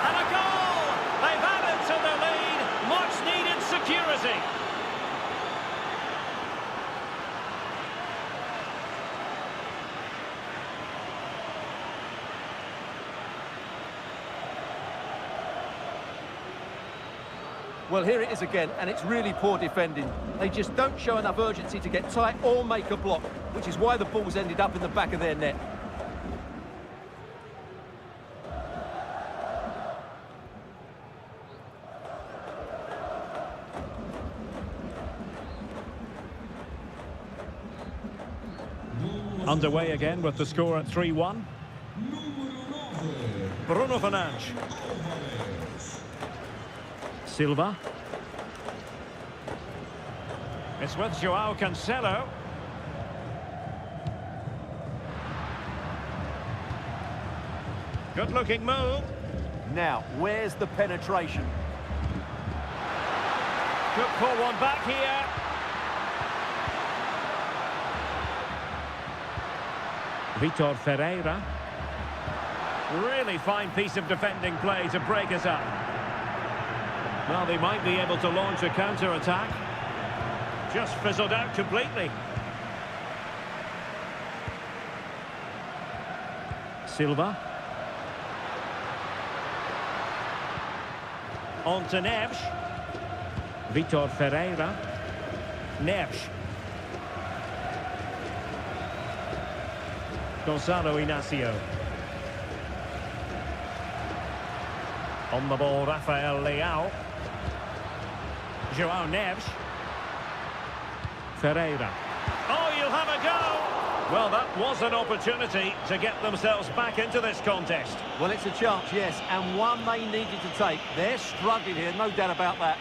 And a goal! They've added to their lead. Much-needed security. Well, here it is again, and it's really poor defending. They just don't show enough urgency to get tight or make a block, which is why the ball's ended up in the back of their net. Underway again with the score at 3-1. Bruno Fernandes. Silva. It's with Joao Cancelo. Good-looking move. Now, where's the penetration? Could pull one back here. Vitor Ferreira. Really fine piece of defending play to break us up. Well, they might be able to launch a counter-attack. Just fizzled out completely. Silva. On to Neves. Vitor Ferreira. Neves. Gonzalo Inacio. On the ball, Rafael Leao. Joao Neves. Ferreira. Oh, you'll have a go! Well, that was an opportunity to get themselves back into this contest. Well, it's a chance, yes, and one they needed to take. They're struggling here, no doubt about that.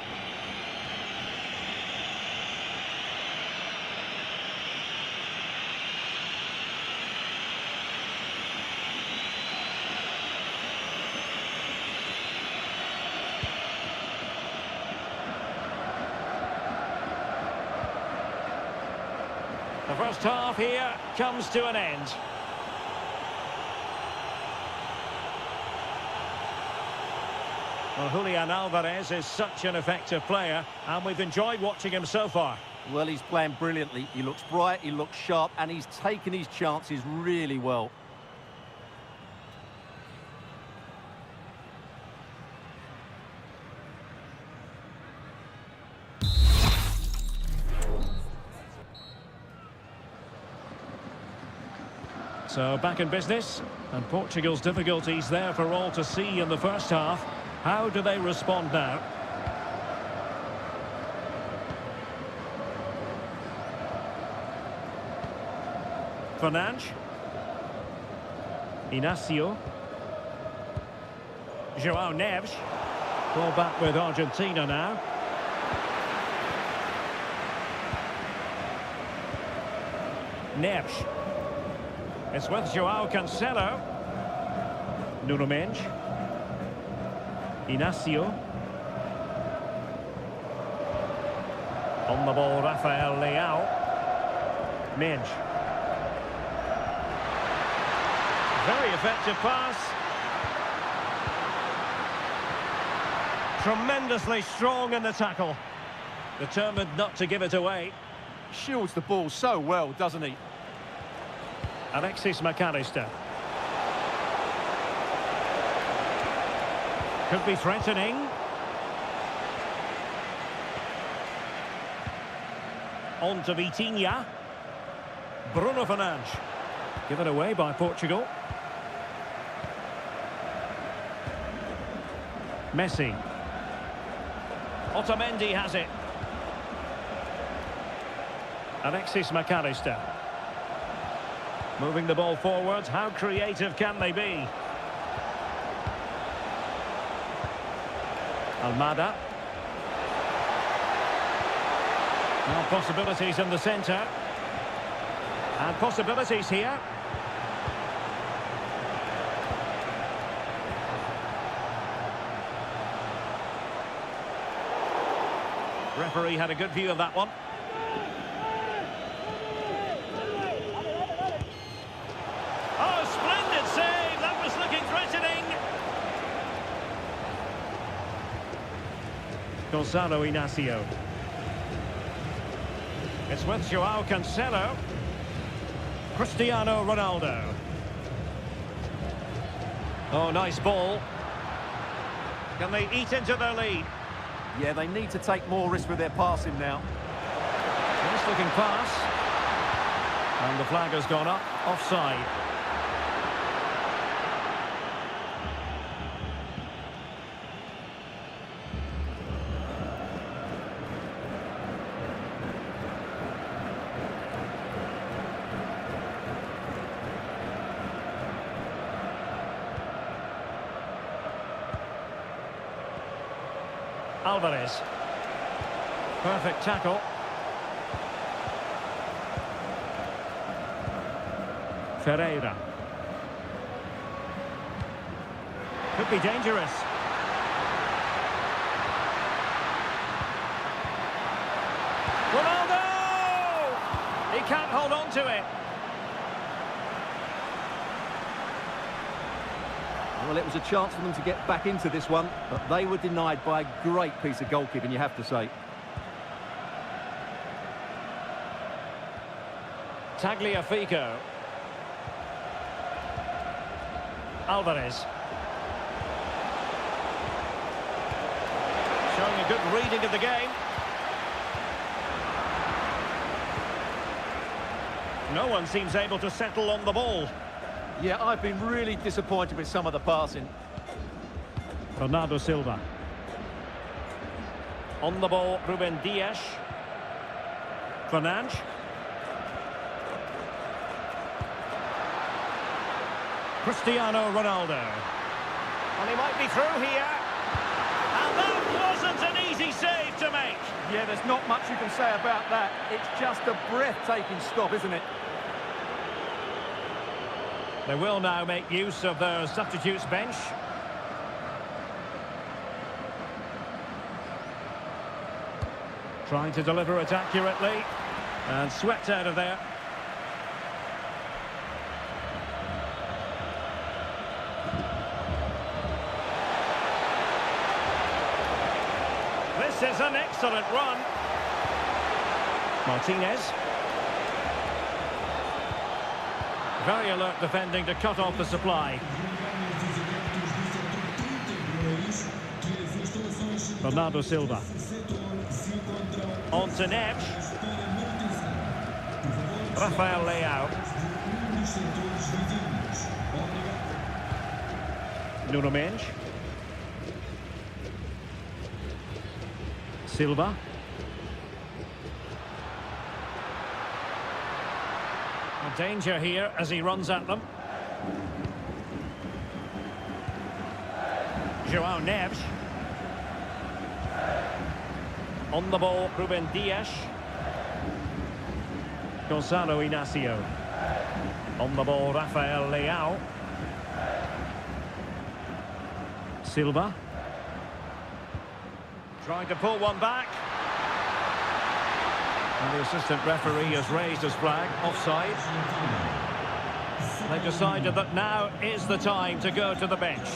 The first half here comes to an end. Well, Julian Alvarez is such an effective player, and we've enjoyed watching him so far. Well, he's playing brilliantly. He looks bright, he looks sharp, and he's taken his chances really well. So back in business, and Portugal's difficulties there for all to see in the first half. How do they respond now? Fernandes. Inacio. Joao Neves. Ball back with Argentina now. Neves. It's with Joao Cancelo. Nuno Mendes. Inacio. On the ball, Rafael Leao. Mendes. Very effective pass. Tremendously strong in the tackle. Determined not to give it away. Shields the ball so well, doesn't he? Alexis McAllister. Could be threatening. On to Vitinha. Bruno Fernandes. Given away by Portugal. Messi. Otamendi has it. Alexis McAllister. Moving the ball forwards. How creative can they be? Almada. Now possibilities in the centre. And possibilities here. Referee had a good view of that one. Oh, splendid save! That was looking threatening. Gonzalo Inacio. It's with Joao Cancelo. Cristiano Ronaldo. Oh, nice ball. Can they eat into their lead? Yeah, they need to take more risk with their passing now. Nice looking pass. And the flag has gone up. Offside. Alvarez. Perfect tackle. Ferreira. Could be dangerous. Ronaldo! He can't hold on to it. Well, it was a chance for them to get back into this one, but they were denied by a great piece of goalkeeping, you have to say. Tagliafico. Alvarez. Showing a good reading of the game. No one seems able to settle on the ball. Yeah, I've been really disappointed with some of the passing. Bernardo Silva. On the ball, Ruben Dias. Fernandes. Cristiano Ronaldo. And he might be through here. And that wasn't an easy save to make. Yeah, there's not much you can say about that. It's just a breathtaking stop, isn't it? They will now make use of their substitutes bench. Trying to deliver it accurately. And swept out of there. This is an excellent run. Martinez. Very alert defending to cut off the supply. Bernardo Silva. On to Neves. Rafael Leao. Nuno Mendes. Silva. A danger here as he runs at them. João Neves. On the ball, Ruben Dias. Gonzalo Inacio. On the ball, Rafael Leao. Silva. Trying to pull one back. And the assistant referee has raised his flag, offside. They've decided that now is the time to go to the bench.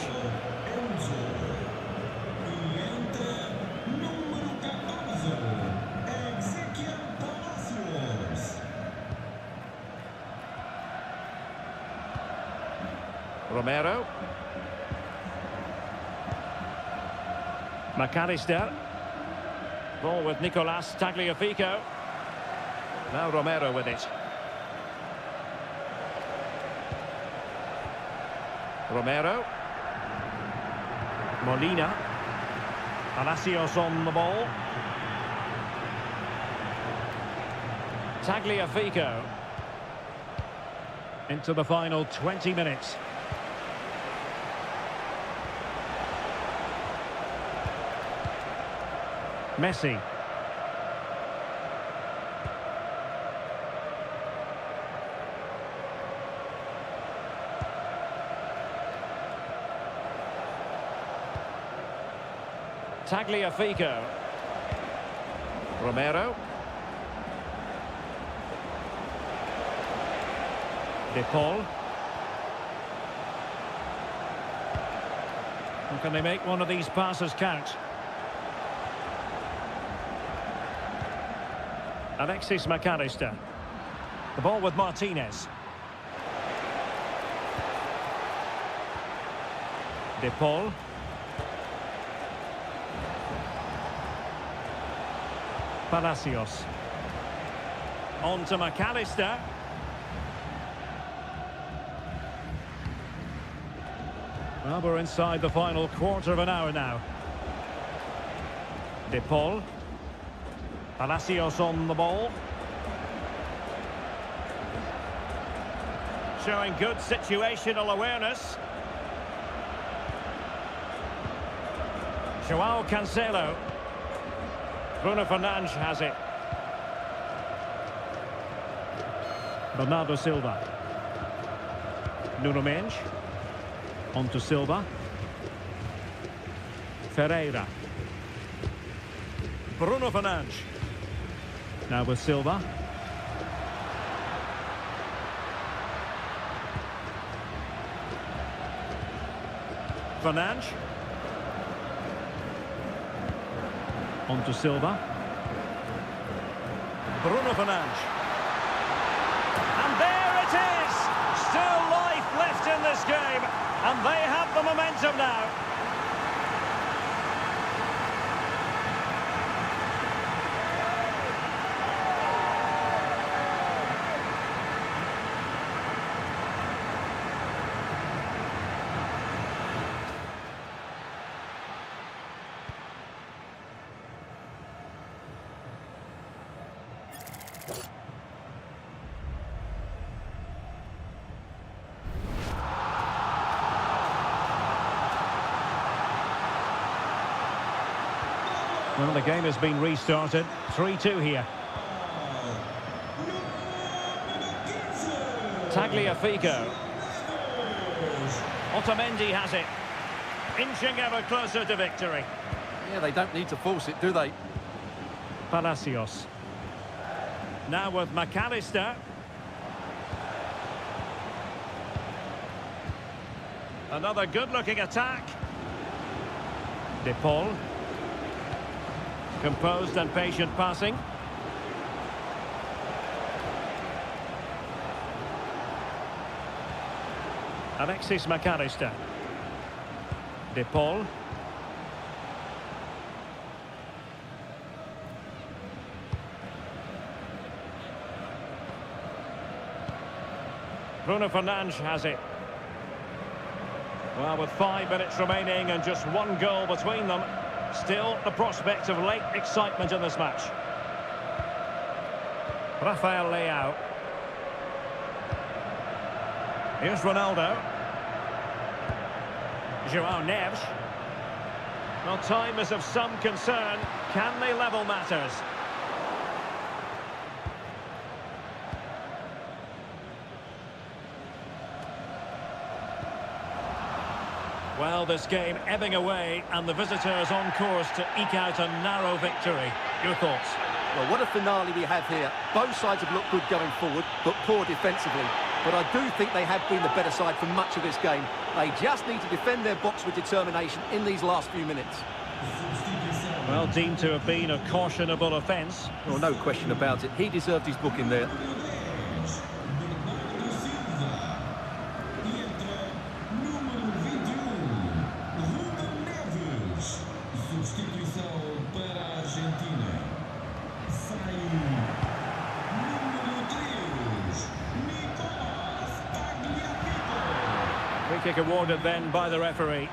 Romero. McAllister. Ball with Nicolas Tagliafico. Now Romero with it. Romero. Molina. Palacios on the ball. Tagliafico. Into the final 20 minutes. Messi. Tagliafico. Romero. De Paul. And can they make one of these passes count? Alexis McAllister. The ball with Martinez. De Paul. Palacios. On to McAllister. Well, we're inside the final quarter of an hour now. De Paul. Palacios on the ball. Showing good situational awareness. João Cancelo. Bruno Fernandes has it. Bernardo Silva. Nuno Mendes. On to Silva. Ferreira. Bruno Fernandes. Now with Silva. Fernandes. On to Silva. Bruno Fernandes. And there it is! Still life left in this game. And they have the momentum now. Well, the game has been restarted. 3-2 here. Tagliafico. Otamendi has it. Inching ever closer to victory. Yeah, they don't need to force it, do they? Palacios. Now with McAllister. Another good-looking attack. De Paul. Composed and patient passing. Alexis McAllister. De Paul. Bruno Fernandes has it. Well, with 5 minutes remaining and just one goal between them, still the prospect of late excitement in this match. Rafael Leao. Here's Ronaldo. João Neves. Well, time is of some concern. Can they level matters? Well, this game ebbing away and the visitors on course to eke out a narrow victory. Your thoughts? Well, what a finale we have here. Both sides have looked good going forward, but poor defensively. But I do think they have been the better side for much of this game. They just need to defend their box with determination in these last few minutes. Well, deemed to have been a cautionable offence. Well, no question about it. He deserved his booking there. Free kick awarded then by the referee.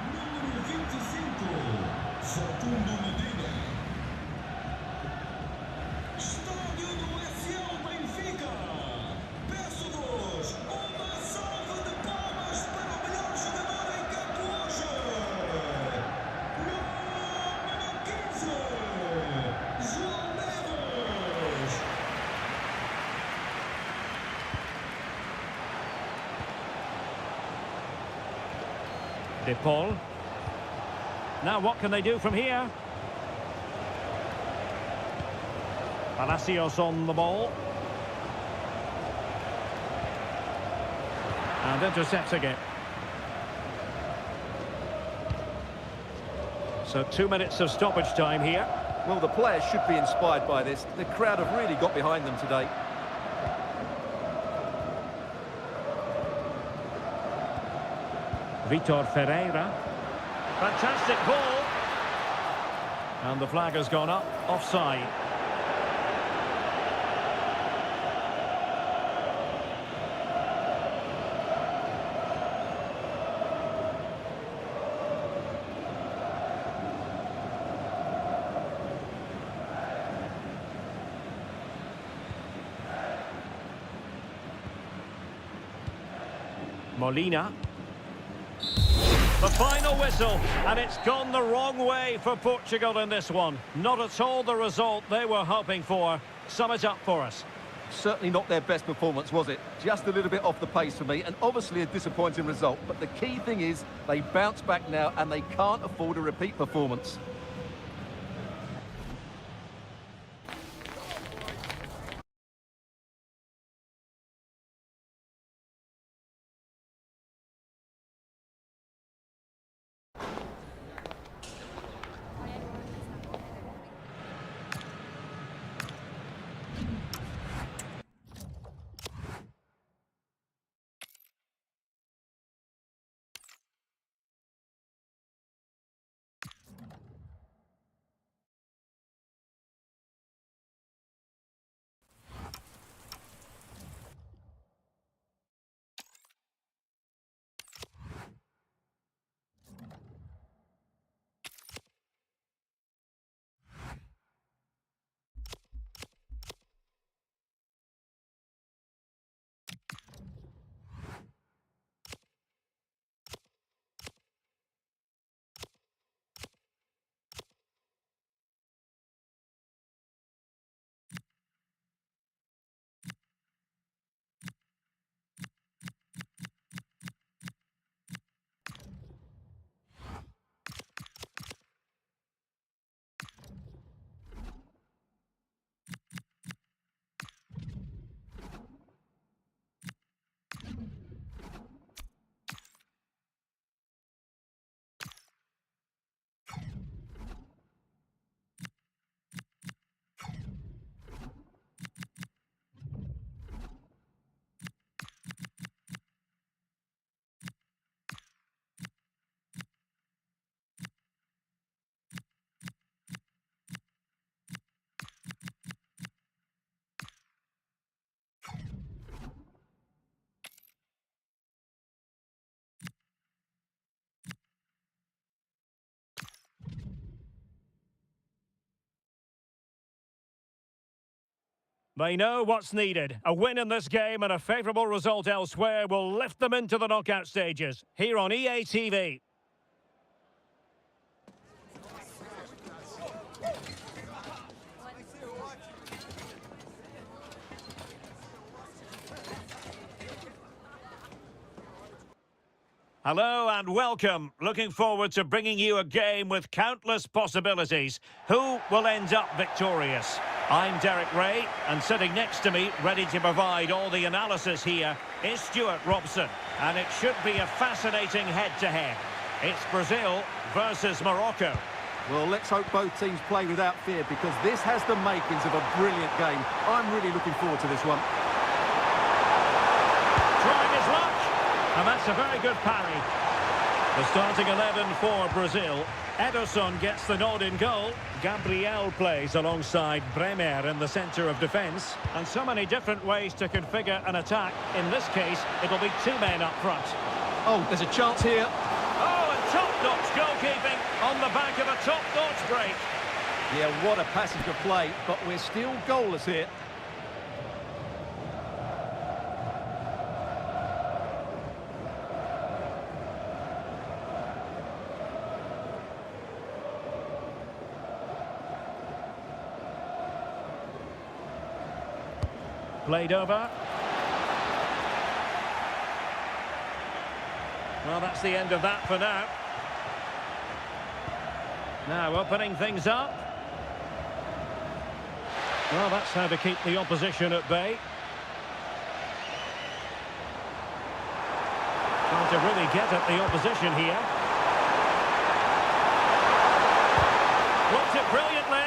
De Paul. Now what can they do from here? Palacios on the ball. And intercepts again. So 2 minutes of stoppage time here. Well, the players should be inspired by this. The crowd have really got behind them today. Vitor Ferreira. Fantastic ball. And the flag has gone up. Offside. Molina. The final whistle, and it's gone the wrong way for Portugal in this one. Not at all the result they were hoping for. Sum it up for us. Certainly not their best performance, was it? Just a little bit off the pace for me, and obviously a disappointing result. But the key thing is they bounce back now, and they can't afford a repeat performance. They know what's needed. A win in this game and a favourable result elsewhere will lift them into the knockout stages. Here on EA TV. Hello and welcome. Looking forward to bringing you a game with countless possibilities. Who will end up victorious? I'm Derek Ray, and sitting next to me, ready to provide all the analysis here, is Stuart Robson. And it should be a fascinating head-to-head. It's Brazil versus Morocco. Well, let's hope both teams play without fear, because this has the makings of a brilliant game. I'm really looking forward to this one. Trying his luck. And that's a very good parry. The starting 11 for Brazil. Ederson gets the nod in goal. Gabriel plays alongside Bremer in the centre of defence. And so many different ways to configure an attack. In this case, it'll be two men up front. Oh, there's a chance here. Oh, and top-notch goalkeeping on the back of a top-notch break. Yeah, what a passage of play, but we're still goalless here. Played over. Well, that's the end of that for now. Now opening things up. Well, that's how to keep the opposition at bay. Trying to really get at the opposition here. Blocked it brilliantly.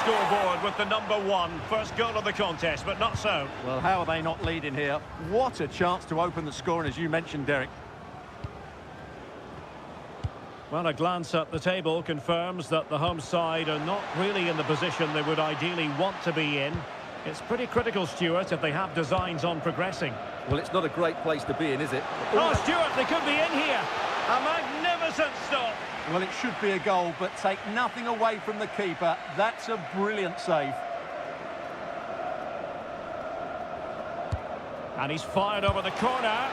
Scoreboard with the number one. First goal of the contest, but not so. Well, how are they not leading here? What a chance to open the scoring, as you mentioned, Derek. Well, a glance at the table confirms that the home side are not really in the position they would ideally want to be in. It's pretty critical, Stuart, if they have designs on progressing. Well, it's not a great place to be in, is it? Oh, Stuart, they could be in here. A magnificent stop. Well, it should be a goal, but take nothing away from the keeper. That's a brilliant save. And he's fired over the corner.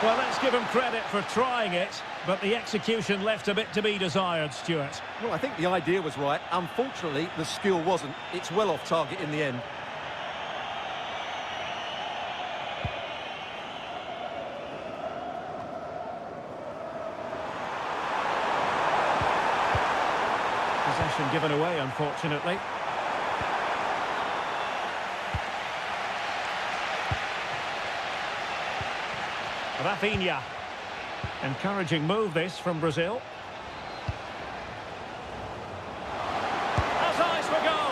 Well, let's give him credit for trying it, but the execution left a bit to be desired, Stuart. Well, I think the idea was right. Unfortunately, the skill wasn't. It's well off target in the end. Possession given away, unfortunately. Rafinha. Encouraging move this from Brazil. Has eyes for goal.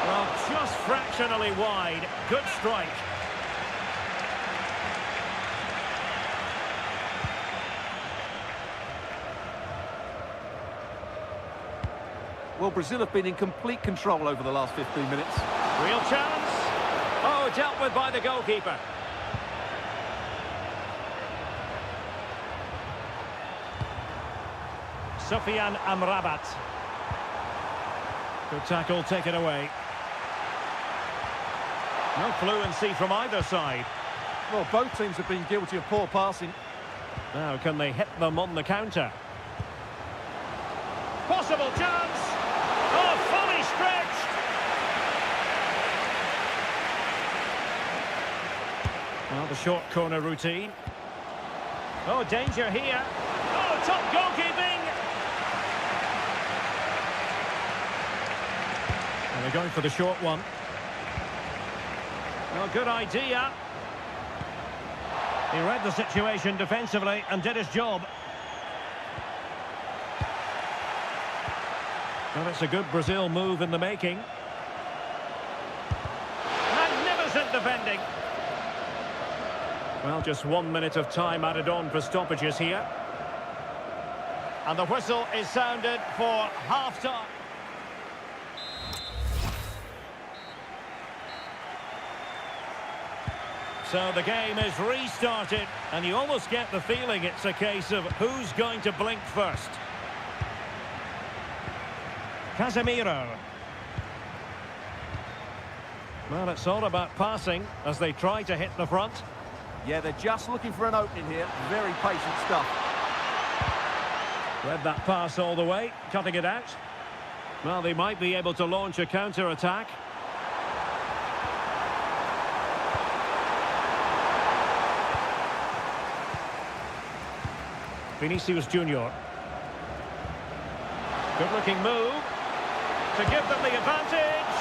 Well, just fractionally wide. Good strike. Well, Brazil have been in complete control over the last 15 minutes. Real chance. Oh, dealt with by the goalkeeper. Sofian Amrabat. Good tackle taken away. No fluency from either side. Well, both teams have been guilty of poor passing. Now, can they hit them on the counter? Possible chance! Oh, fully stretched! Well, the short corner routine. Oh, danger here. Oh, top goalkeeping! And they're going for the short one. Well, good idea. He read the situation defensively and did his job. Well, it's a good Brazil move in the making. Magnificent defending. Well, just 1 minute of time added on for stoppages here. And the whistle is sounded for half-time. So the game is restarted, and you almost get the feeling it's a case of who's going to blink first. Casemiro. Well, it's all about passing as they try to hit the front. Yeah, they're just looking for an opening here. Very patient stuff. Read that pass all the way, cutting it out. Well, they might be able to launch a counter-attack. Vinicius Junior. Good-looking move to give them the advantage.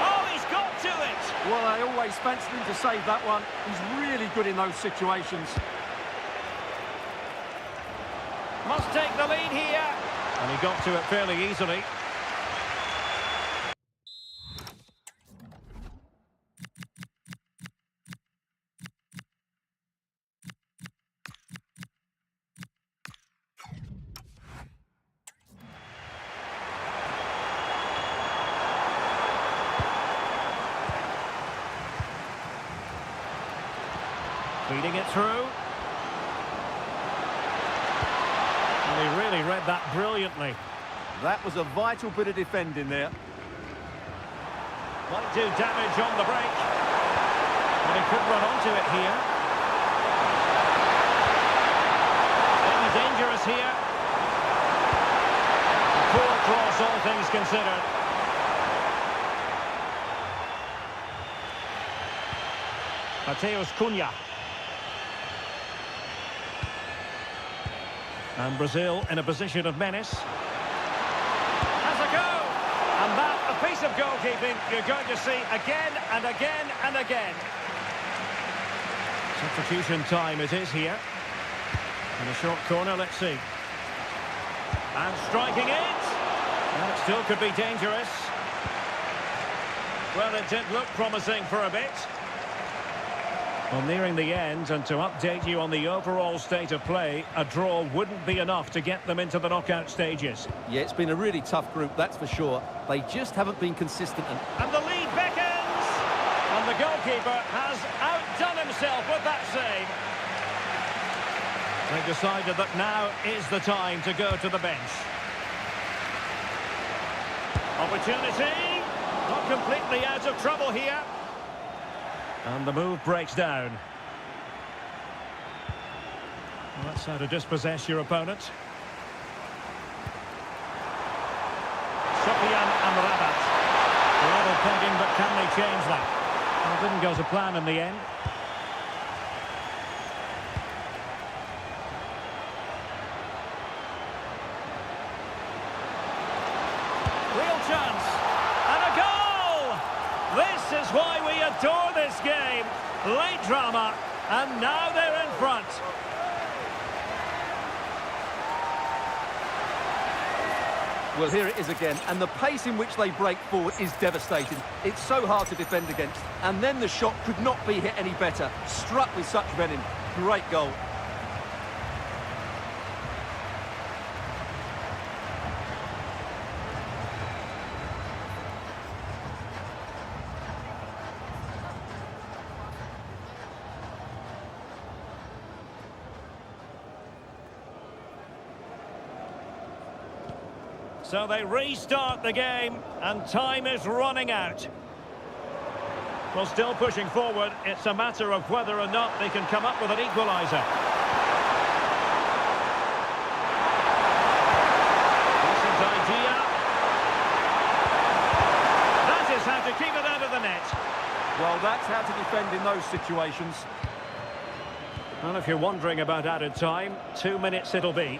Oh, he's got to it! Well, I always fancied him to save that one. He's really good in those situations. Must take the lead here. And he got to it fairly easily. Feeding it through. And he really read that brilliantly. That was a vital bit of defending there. Might do damage on the break. And he could run onto it here. Maybe dangerous here. A poor cross, all things considered. Mateus Cunha. And Brazil in a position of menace. Has a go! And that, a piece of goalkeeping you're going to see again and again and again. Substitution time it is here. In a short corner, let's see. And striking it! And it still could be dangerous. Well, it did look promising for a bit. Well, nearing the end, and to update you on the overall state of play, a draw wouldn't be enough to get them into the knockout stages. Yeah, it's been a really tough group, that's for sure. They just haven't been consistent. And the lead beckons! And the goalkeeper has outdone himself with that save. They decided that now is the time to go to the bench. Opportunity! Not completely out of trouble here. And the move breaks down. Well, that's how to dispossess your opponent. Sofian Amrabat. Level pegging, but can they change that? Well, it didn't go to plan in the end. Real chance. And a goal! This is why we adore this game. Late drama, and now they're in front. Well, here it is again, and the pace in which they break forward is devastating. It's so hard to defend against, and then the shot could not be hit any better. Struck with such venom. Great goal. So they restart the game, and time is running out. Well, still pushing forward, it's a matter of whether or not they can come up with an equaliser. Decent idea. That is how to keep it out of the net. Well, that's how to defend in those situations. Well, if you're wondering about added time, 2 minutes it'll be.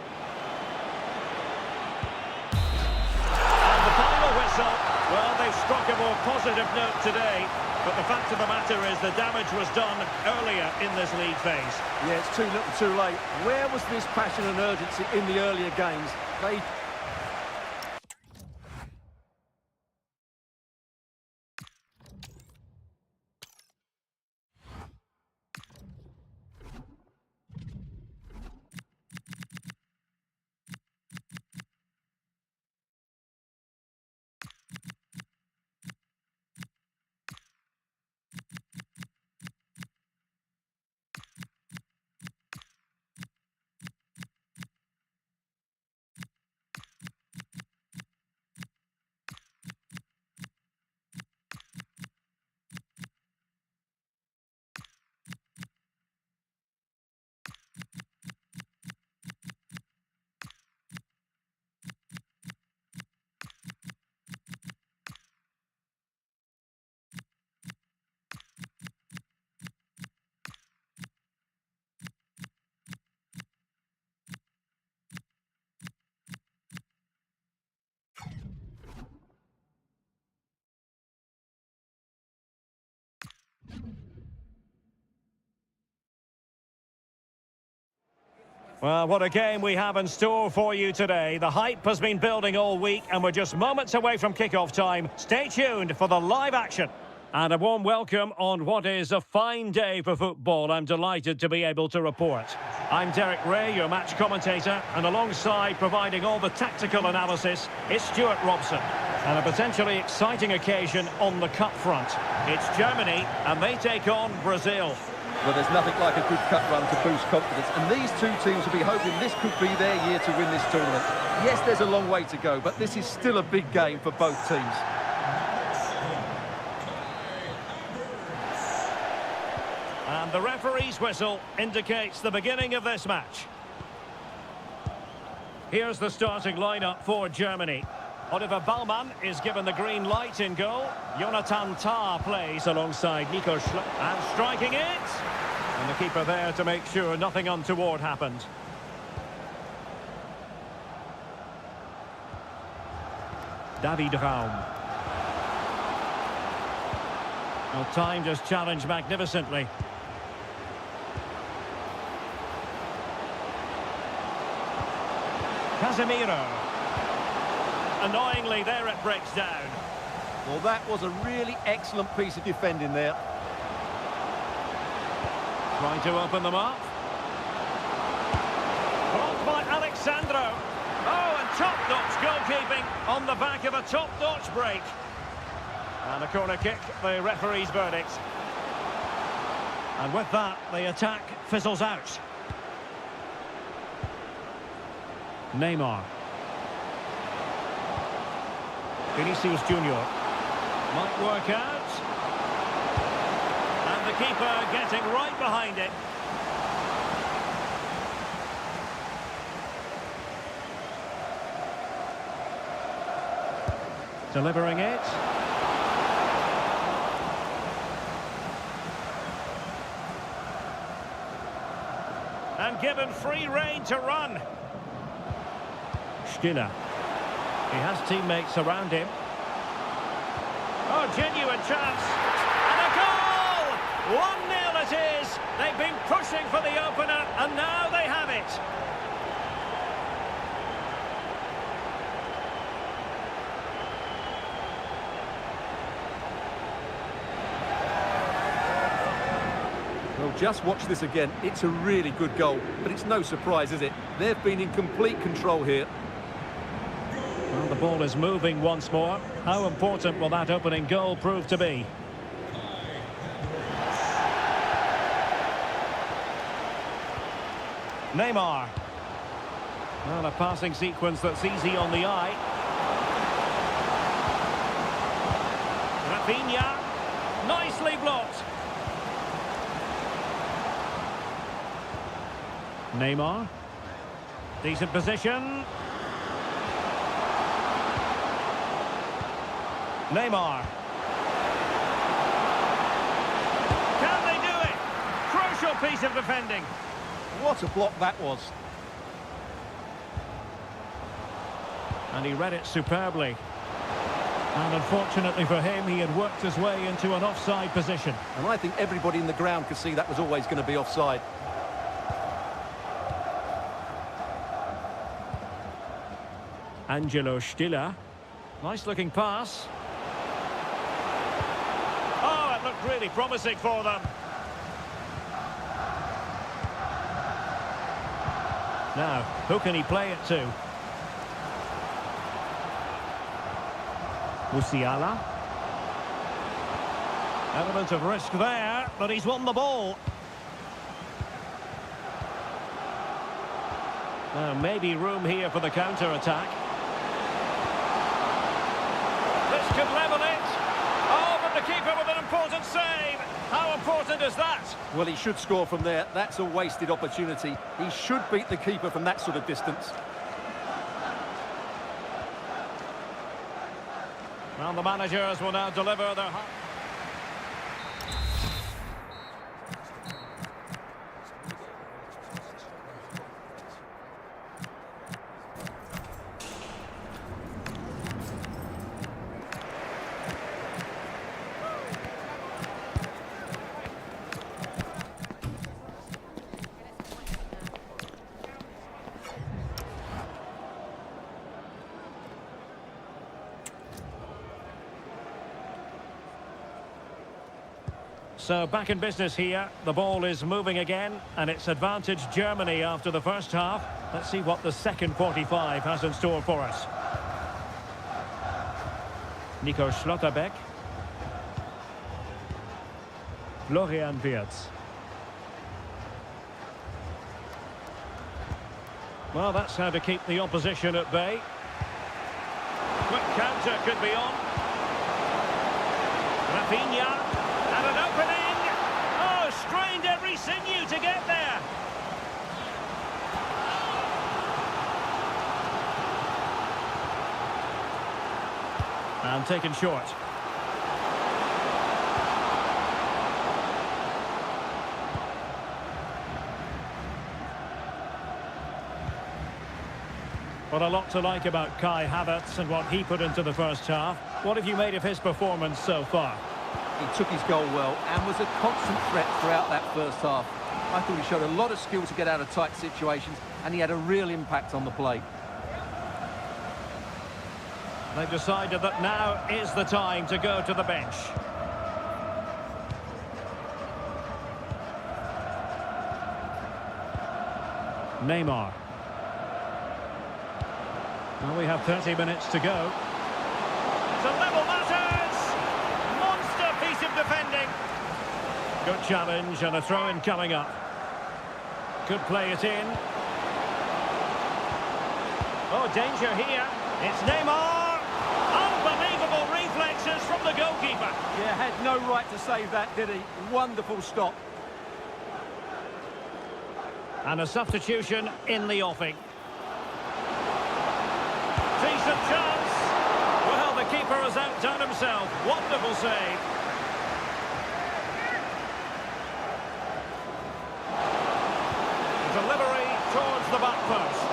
Well, they've struck a more positive note today, but the fact of the matter is the damage was done earlier in this league phase. Yeah, it's too little too late. Where was this passion and urgency in the earlier games? They... Well, what a game we have in store for you today. The hype has been building all week, and we're just moments away from kick-off time. Stay tuned for the live action. And a warm welcome on what is a fine day for football. I'm delighted to be able to report. I'm Derek Ray, your match commentator, and alongside providing all the tactical analysis is Stuart Robson. And a potentially exciting occasion on the cup front. It's Germany, and they take on Brazil. Well, there's nothing like a good cup run to boost confidence, and these two teams will be hoping this could be their year to win this tournament. Yes, there's a long way to go, but this is still a big game for both teams. And the referee's whistle indicates the beginning of this match. Here's the starting lineup for Germany. Oliver Baumann is given the green light in goal. Jonathan Tah plays alongside Nico Schlupp. And striking it! And the keeper there to make sure nothing untoward happened. David Raum. Well, timed his challenge magnificently. Casemiro. Annoyingly, there it breaks down. Well, that was a really excellent piece of defending there. Trying to open them up. Blocked by Alexandro. Oh, and top-notch goalkeeping on the back of a top-notch break. And a corner kick, the referee's verdict. And with that, the attack fizzles out. Neymar. Vinicius Junior. Might work out. And the keeper getting right behind it. Delivering it. And given free rein to run. Stiller. He has teammates around him. Oh, genuine chance. And a goal! 1-0 it is. They've been pushing for the opener, and now they have it. Well, just watch this again. It's a really good goal, but it's no surprise, is it? They've been in complete control here. Well, the ball is moving once more. How important will that opening goal prove to be? Neymar. Well, a passing sequence that's easy on the eye. Rafinha. Nicely blocked. Neymar. Decent position. Neymar. Can they do it? Crucial piece of defending. What a block that was. And he read it superbly. And unfortunately for him, he had worked his way into an offside position. And I think everybody in the ground could see that was always going to be offside. Angelo Stiller. Nice looking pass. Oh, it looked really promising for them. Now, who can he play it to? Musiala. Element of risk there, but he's won the ball. Now, maybe room here for the counter-attack. This could level it. Oh, but the keeper with an important save. How important is that? Well, he should score from there. That's a wasted opportunity. He should beat the keeper from that sort of distance. Well, the managers will now deliver their... So back in business here, the ball is moving again, and it's advantage Germany after the first half. Let's see what the second 45 has in store for us. Nico Schlotterbeck. Florian Wirtz. Well, that's how to keep the opposition at bay. Quick counter could be on. Rafinha. And an opening! Oh, strained every sinew to get there! And taken short. What a lot to like about Kai Havertz and what he put into the first half. What have you made of his performance so far? He took his goal well and was a constant threat throughout that first half. I thought he showed a lot of skill to get out of tight situations, and he had a real impact on the play. They've decided that now is the time to go to the bench. Neymar. Well, we have 30 minutes to go. To level matters! Monster piece of defending. Good challenge and a throw-in coming up. Could play it in. Oh, danger here. It's Neymar. Unbelievable reflexes from the goalkeeper. Yeah, had no right to save that, did he? Wonderful stop. And a substitution in the offing. Decent chance. Well, the keeper keeper has outdone himself. Wonderful save. Delivery towards the back post.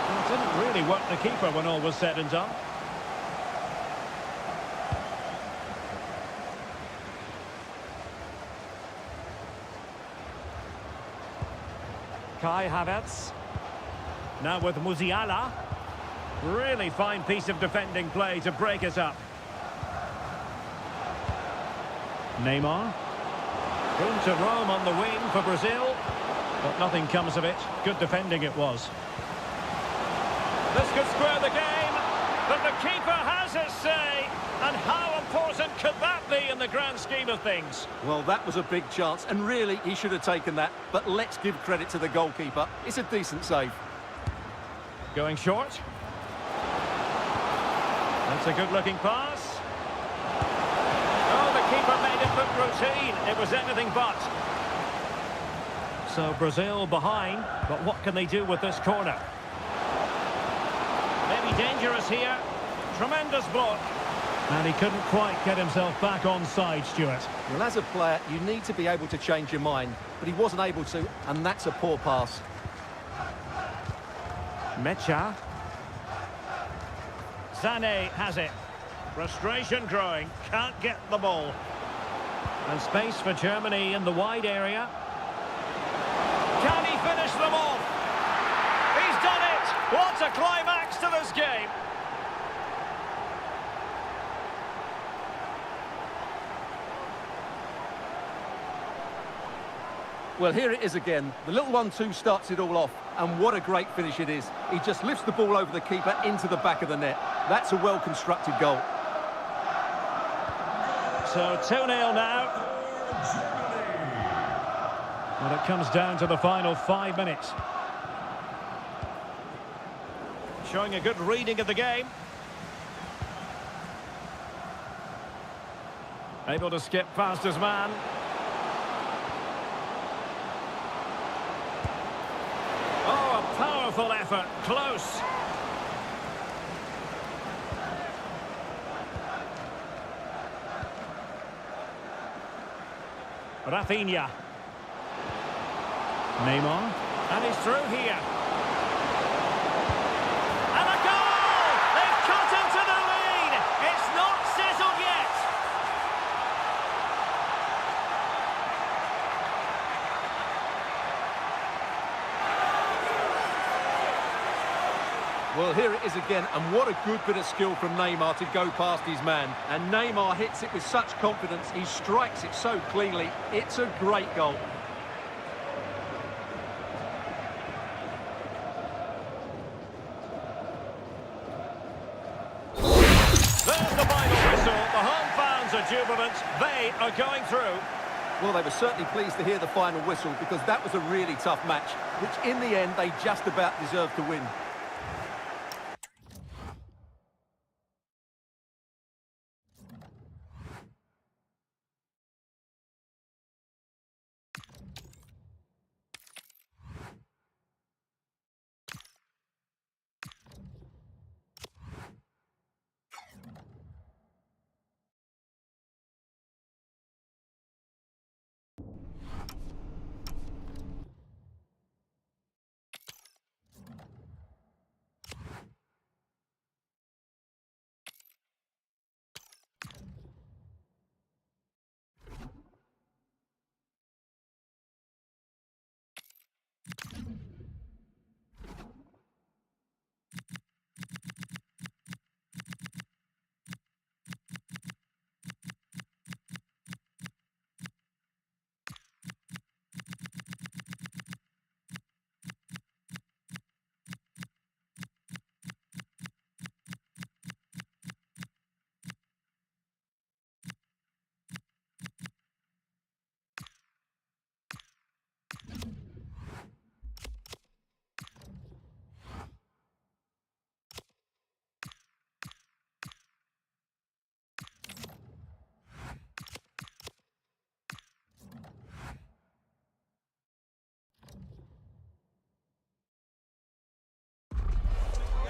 Well, it didn't really work the keeper when all was said and done. Kai Havertz. Now with Musiala. Really fine piece of defending play to break it up. Neymar. Room to roam on the wing for Brazil. But nothing comes of it. Good defending it was. This could square the game. But the keeper has his say. And how important could that be in the grand scheme of things? Well, that was a big chance, and really, he should have taken that. But let's give credit to the goalkeeper. It's a decent save. Going short. That's a good-looking pass. Oh, the keeper made it look routine. It was anything but. So Brazil behind, but what can they do with this corner? Maybe dangerous here. Tremendous block. And he couldn't quite get himself back on side, Stuart. Well, as a player, you need to be able to change your mind, but he wasn't able to, and that's a poor pass. Mecha. Sané has it. Frustration growing. Can't get the ball. And space for Germany in the wide area. Can he finish them off? He's done it! What a climax to this game! Well, here it is again. The little 1-2 starts it all off, and what a great finish it is. He just lifts the ball over the keeper into the back of the net. That's a well-constructed goal. So 2-0 now. And it comes down to the final 5 minutes. Showing a good reading of the game. Able to skip past his man. Oh, a powerful effort. Close. Rafinha. Neymar. And he's through here. And a goal! They've cut into the lead! It's not settled yet! Well, here it is again, and what a good bit of skill from Neymar to go past his man. And Neymar hits it with such confidence, he strikes it so cleanly. It's a great goal. There's the final whistle. The home fans are jubilant. They are going through. Well, they were certainly pleased to hear the final whistle because that was a really tough match, which in the end they just about deserved to win.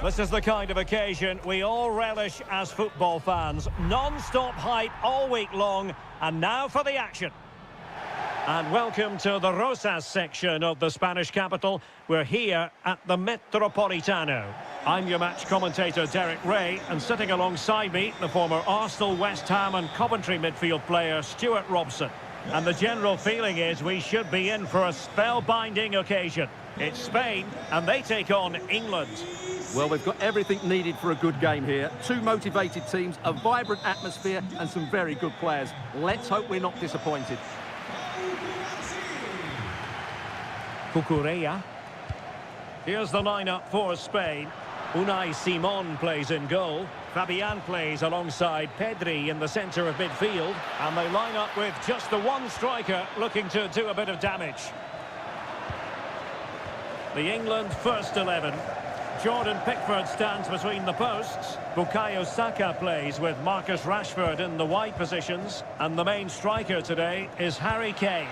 This is the kind of occasion we all relish as football fans. Non-stop hype all week long, and now for the action. And welcome to the Rosas section of the Spanish capital. We're here at the Metropolitano. I'm your match commentator Derek Ray, and sitting alongside me, the former Arsenal, West Ham and Coventry midfield player Stuart Robson. And the general feeling is we should be in for a spellbinding occasion. It's Spain, and they take on England. Well, we've got everything needed for a good game here. Two motivated teams, a vibrant atmosphere and some very good players. Let's hope we're not disappointed. Cucurella. Here's the lineup for Spain. Unai Simon plays in goal. Fabian plays alongside Pedri in the centre of midfield. And they line up with just the one striker looking to do a bit of damage. The England first 11. Jordan Pickford stands between the posts. Bukayo Saka plays with Marcus Rashford in the wide positions. And the main striker today is Harry Kane.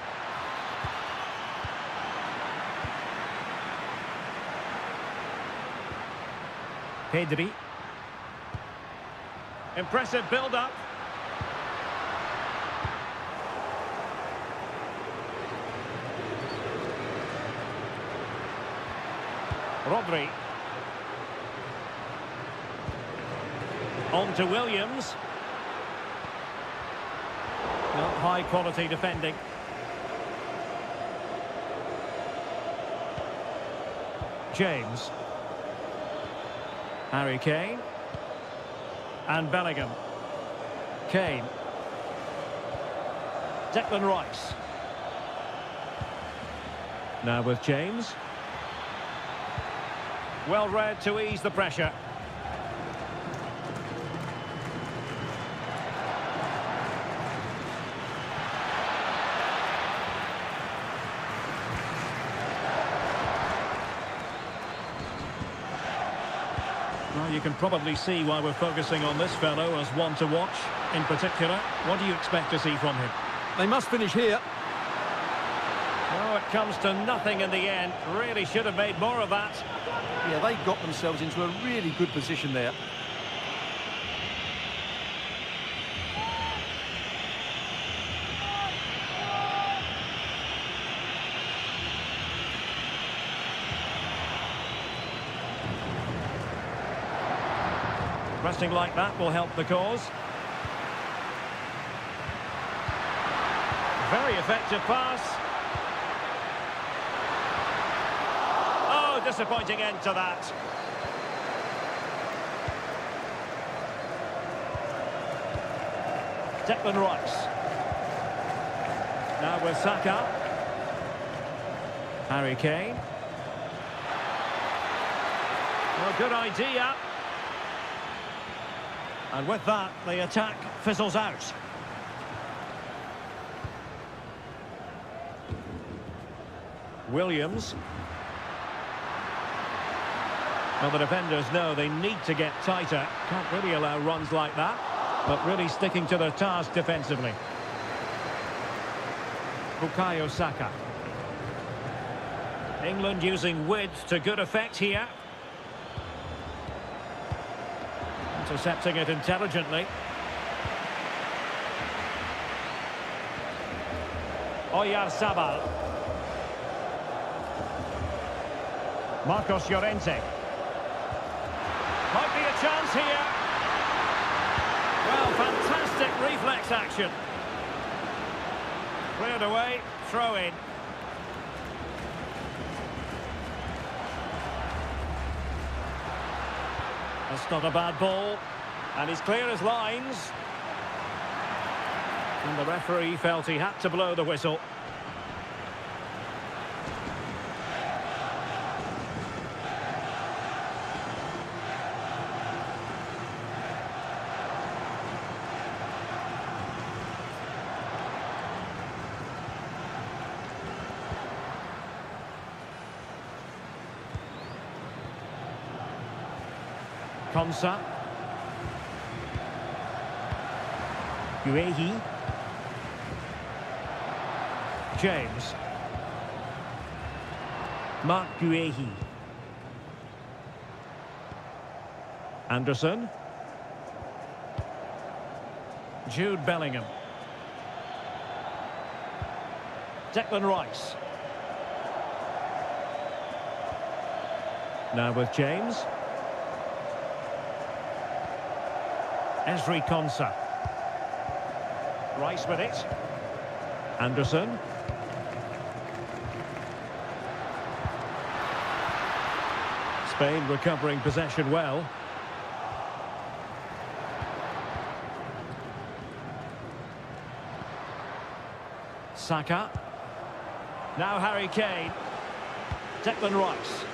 Pedri. Impressive build-up. Rodri. On to Williams. Not high-quality defending. James. Harry Kane. And Bellingham. Kane. Declan Rice. Now with James. Well read to ease the pressure. Well, you can probably see why we're focusing on this fellow as one to watch. In particular, what do you expect to see from him? They must finish here. Oh, it comes to nothing in the end. Really should have made more of that. Yeah, they got themselves into a really good position there. Pressing like that will help the cause. Very effective pass. Oh, disappointing end to that. Declan Rice. Now with Saka. Harry Kane. Well, good idea. And with that, the attack fizzles out. Williams. Well, the defenders know they need to get tighter. Can't really allow runs like that, but really sticking to their task defensively. Bukayo Saka. England using width to good effect here. Intercepting it intelligently. Oyarzabal. Marcos Llorente. Might be a chance here. Well, fantastic reflex action. Cleared away, throw in. That's not a bad ball. And he's clear as lines. And the referee felt he had to blow the whistle. Konsa. Guehi. James. Mark Guehi. Anderson. Jude Bellingham. Declan Rice. Now with James. Ezri Konsa. Rice with it. Anderson. Spain recovering possession well. Saka. Now Harry Kane. Declan Rice.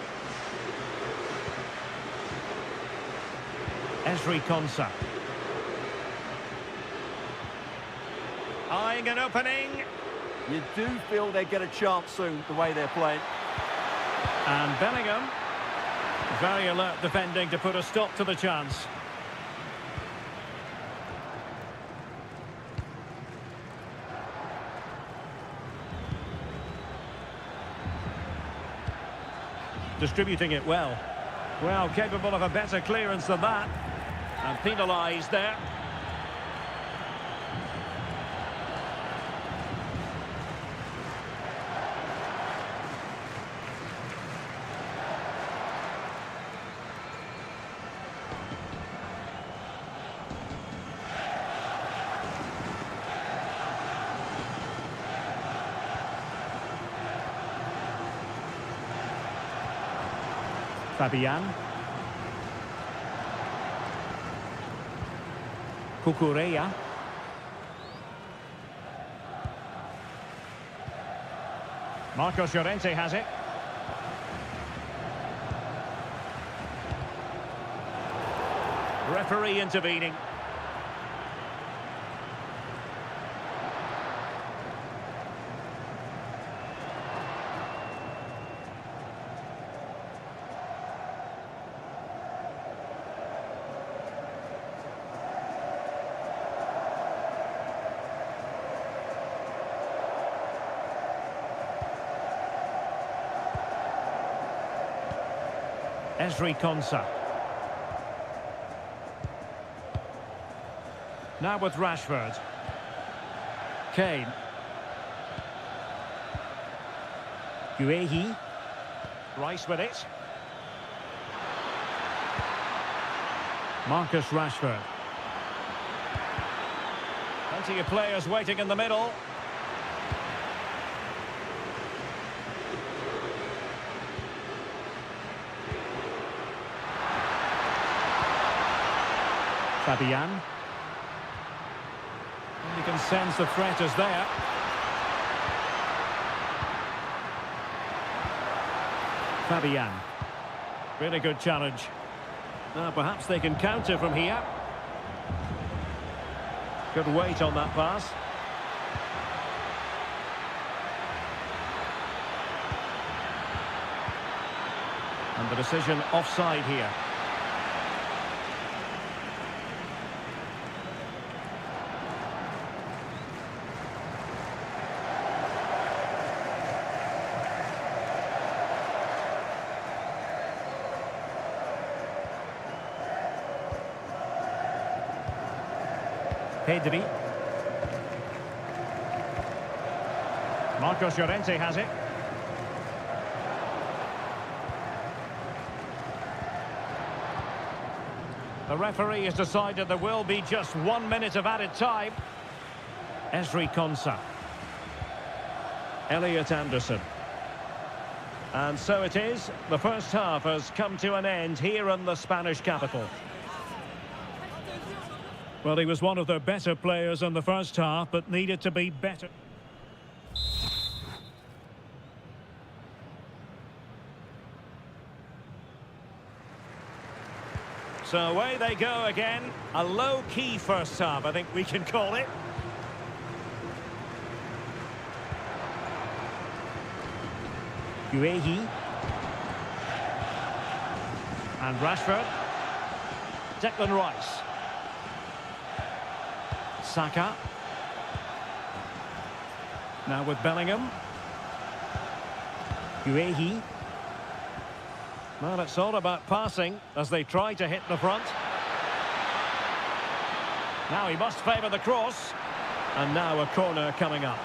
Ezri Konsa. Eyeing an opening. You do feel they get a chance soon, the way they're playing. And Bellingham. Very alert defending to put a stop to the chance. Distributing it well. Well, capable of a better clearance than that. And penalised there. Fabian. Cucurella. Marcos Llorente has it. Referee intervening. Ezri Konsa. Now with Rashford. Kane. Guehi. Rice with it. Marcus Rashford. Plenty of players waiting in the middle. Fabian. And you can sense the threat is there. Fabian. Really good challenge. Now perhaps they can counter from here. Good weight on that pass. And the decision offside here. Pedri. Marcos Llorente has it. The referee has decided there will be just 1 minute of added time. Ezri Konsa. Elliot Anderson. And so it is. The first half has come to an end here in the Spanish capital. Well, he was one of their better players in the first half, but needed to be better. So away they go again. A low-key first half, I think we can call it. Guehi. And Rashford. Declan Rice. Saka. Now with Bellingham. Guehi. Well, it's all about passing as they try to hit the front. Now he must favour the cross. And now a corner coming up.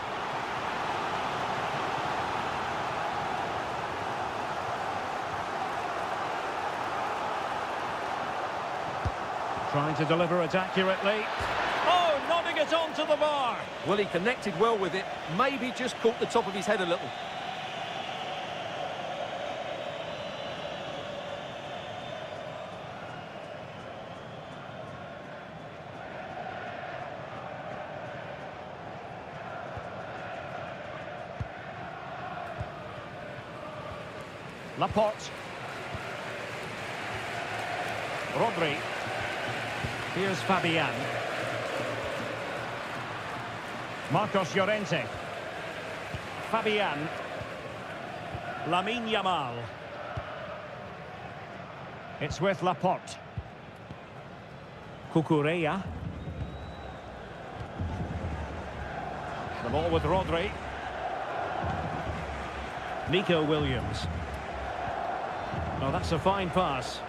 Trying to deliver it accurately. Oh, nodding it onto the bar. Well, he connected well with it. Maybe just caught the top of his head a little. Laporte. Rodri. Here's Fabian. Marcos Llorente. Fabian. Lamine Yamal. It's with Laporte. Cucurella. The ball with Rodri. Nico Williams. Oh, that's a fine pass.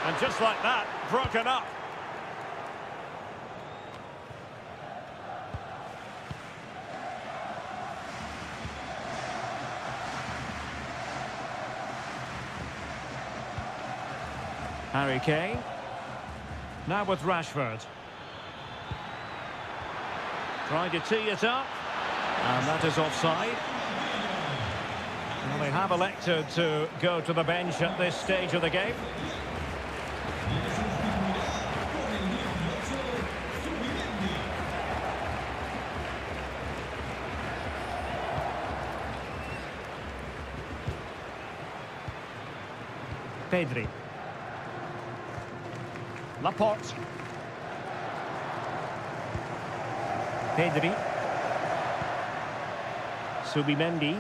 And just like that, broken up. Harry Kane. Now with Rashford. Trying to tee it up. And that is offside. Well, they have elected to go to the bench at this stage of the game. Pedri. Laporte. Pedri. Subimendi.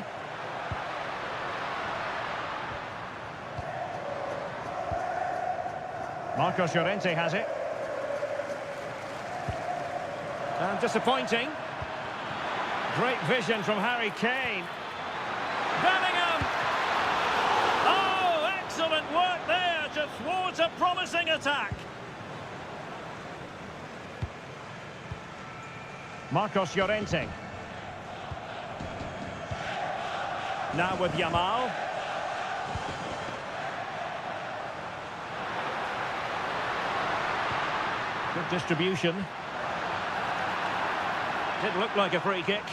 Marcos Llorente has it. And disappointing. Great vision from Harry Kane. Bellingham! Oh, excellent work there to thwart a promising attack. Marcos Llorente. Now with Yamal. Good distribution. Did look like a free kick.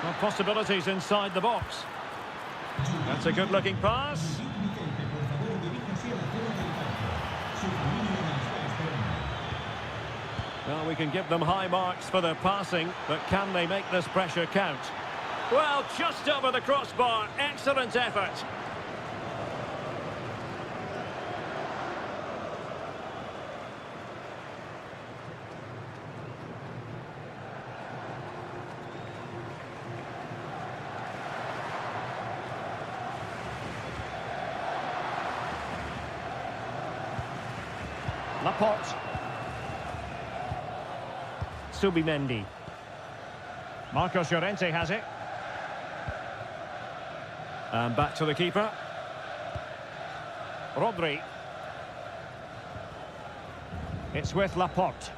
Well, possibilities inside the box. That's a good-looking pass. Well, we can give them high marks for their passing, but can they make this pressure count? Well, just over the crossbar. Excellent effort. Laporte. Subimendi. Marcos Llorente has it. And back to the keeper. Rodri. It's with Laporte.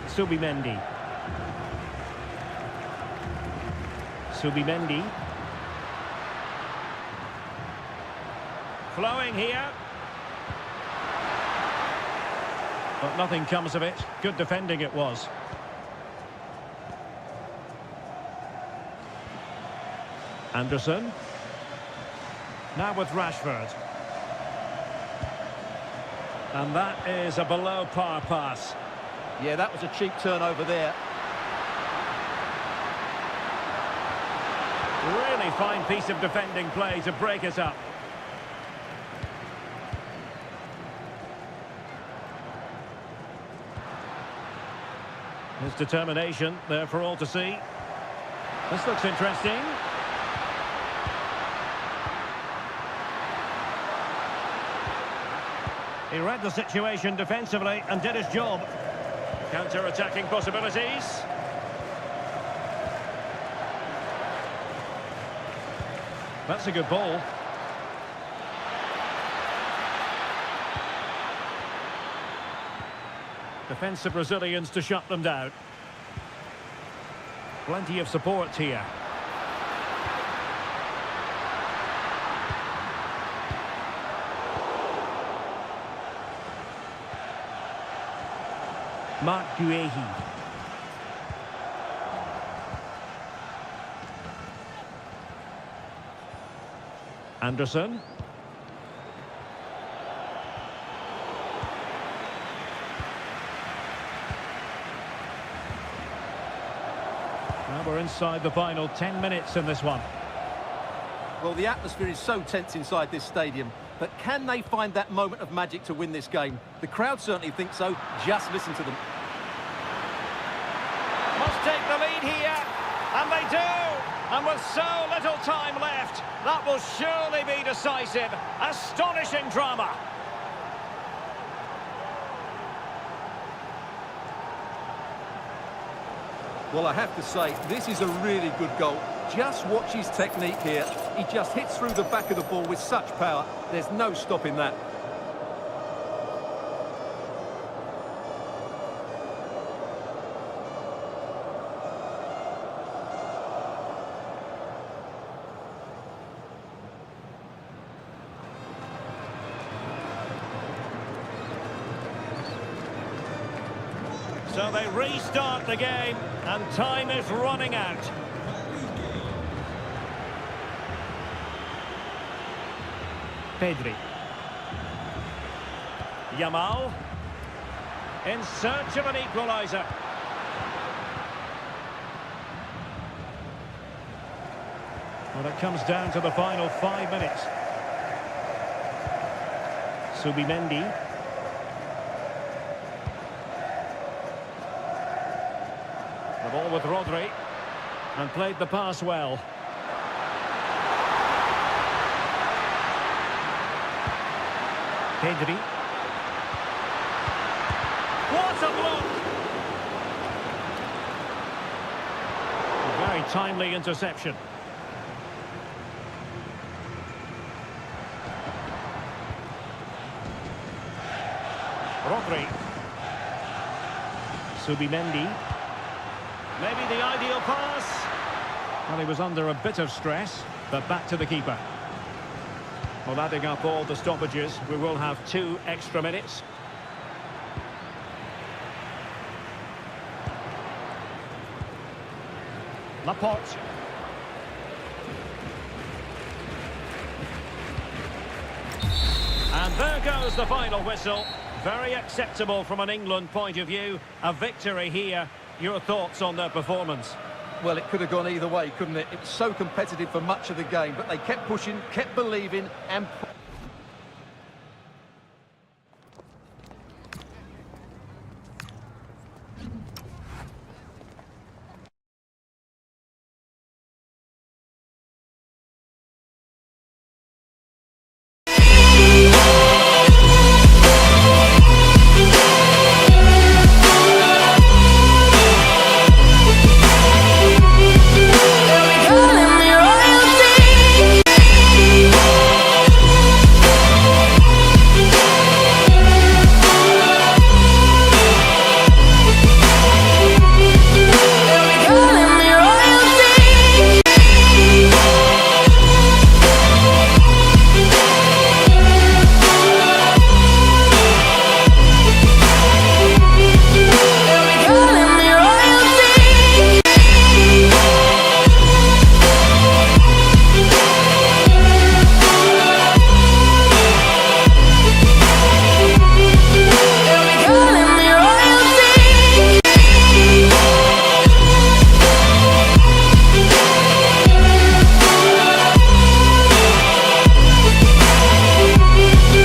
Subimendi. Subimendi. Flowing here. But nothing comes of it. Good defending it was. Anderson. Now with Rashford. And that is a below-par pass. Yeah, that was a cheap turnover there. Really fine piece of defending play to break it up. His determination there for all to see. This looks interesting. He read the situation defensively and did his job. Counter-attacking possibilities. That's a good ball. Defensive Brazilians to shut them down. Plenty of support here. Mark Guehi. Anderson. Now we're inside the final 10 minutes in this one. Well, the atmosphere is so tense inside this stadium, but can they find that moment of magic to win this game? The crowd certainly think so. Just listen to them. Must take the lead here, and they do! And with so little time left, that will surely be decisive. Astonishing drama. Well, I have to say, this is a really good goal. Just watch his technique here. He just hits through the back of the ball with such power. There's no stopping that. So they restart the game, and time is running out. Pedri. Yamal. In search of an equaliser. Well, it comes down to the final 5 minutes. Subimendi. The ball with Rodri. And played the pass well. Pedri. What a block! A very timely interception. Rodri. Subimendi. Maybe the ideal pass. Well, he was under a bit of stress, but back to the keeper. Well, adding up all the stoppages, we will have 2 extra minutes. Laporte. And there goes the final whistle. Very acceptable from an England point of view. A victory here. Your thoughts on their performance? Well, it could have gone either way, couldn't it? It was so competitive for much of the game, but they kept pushing, kept believing, and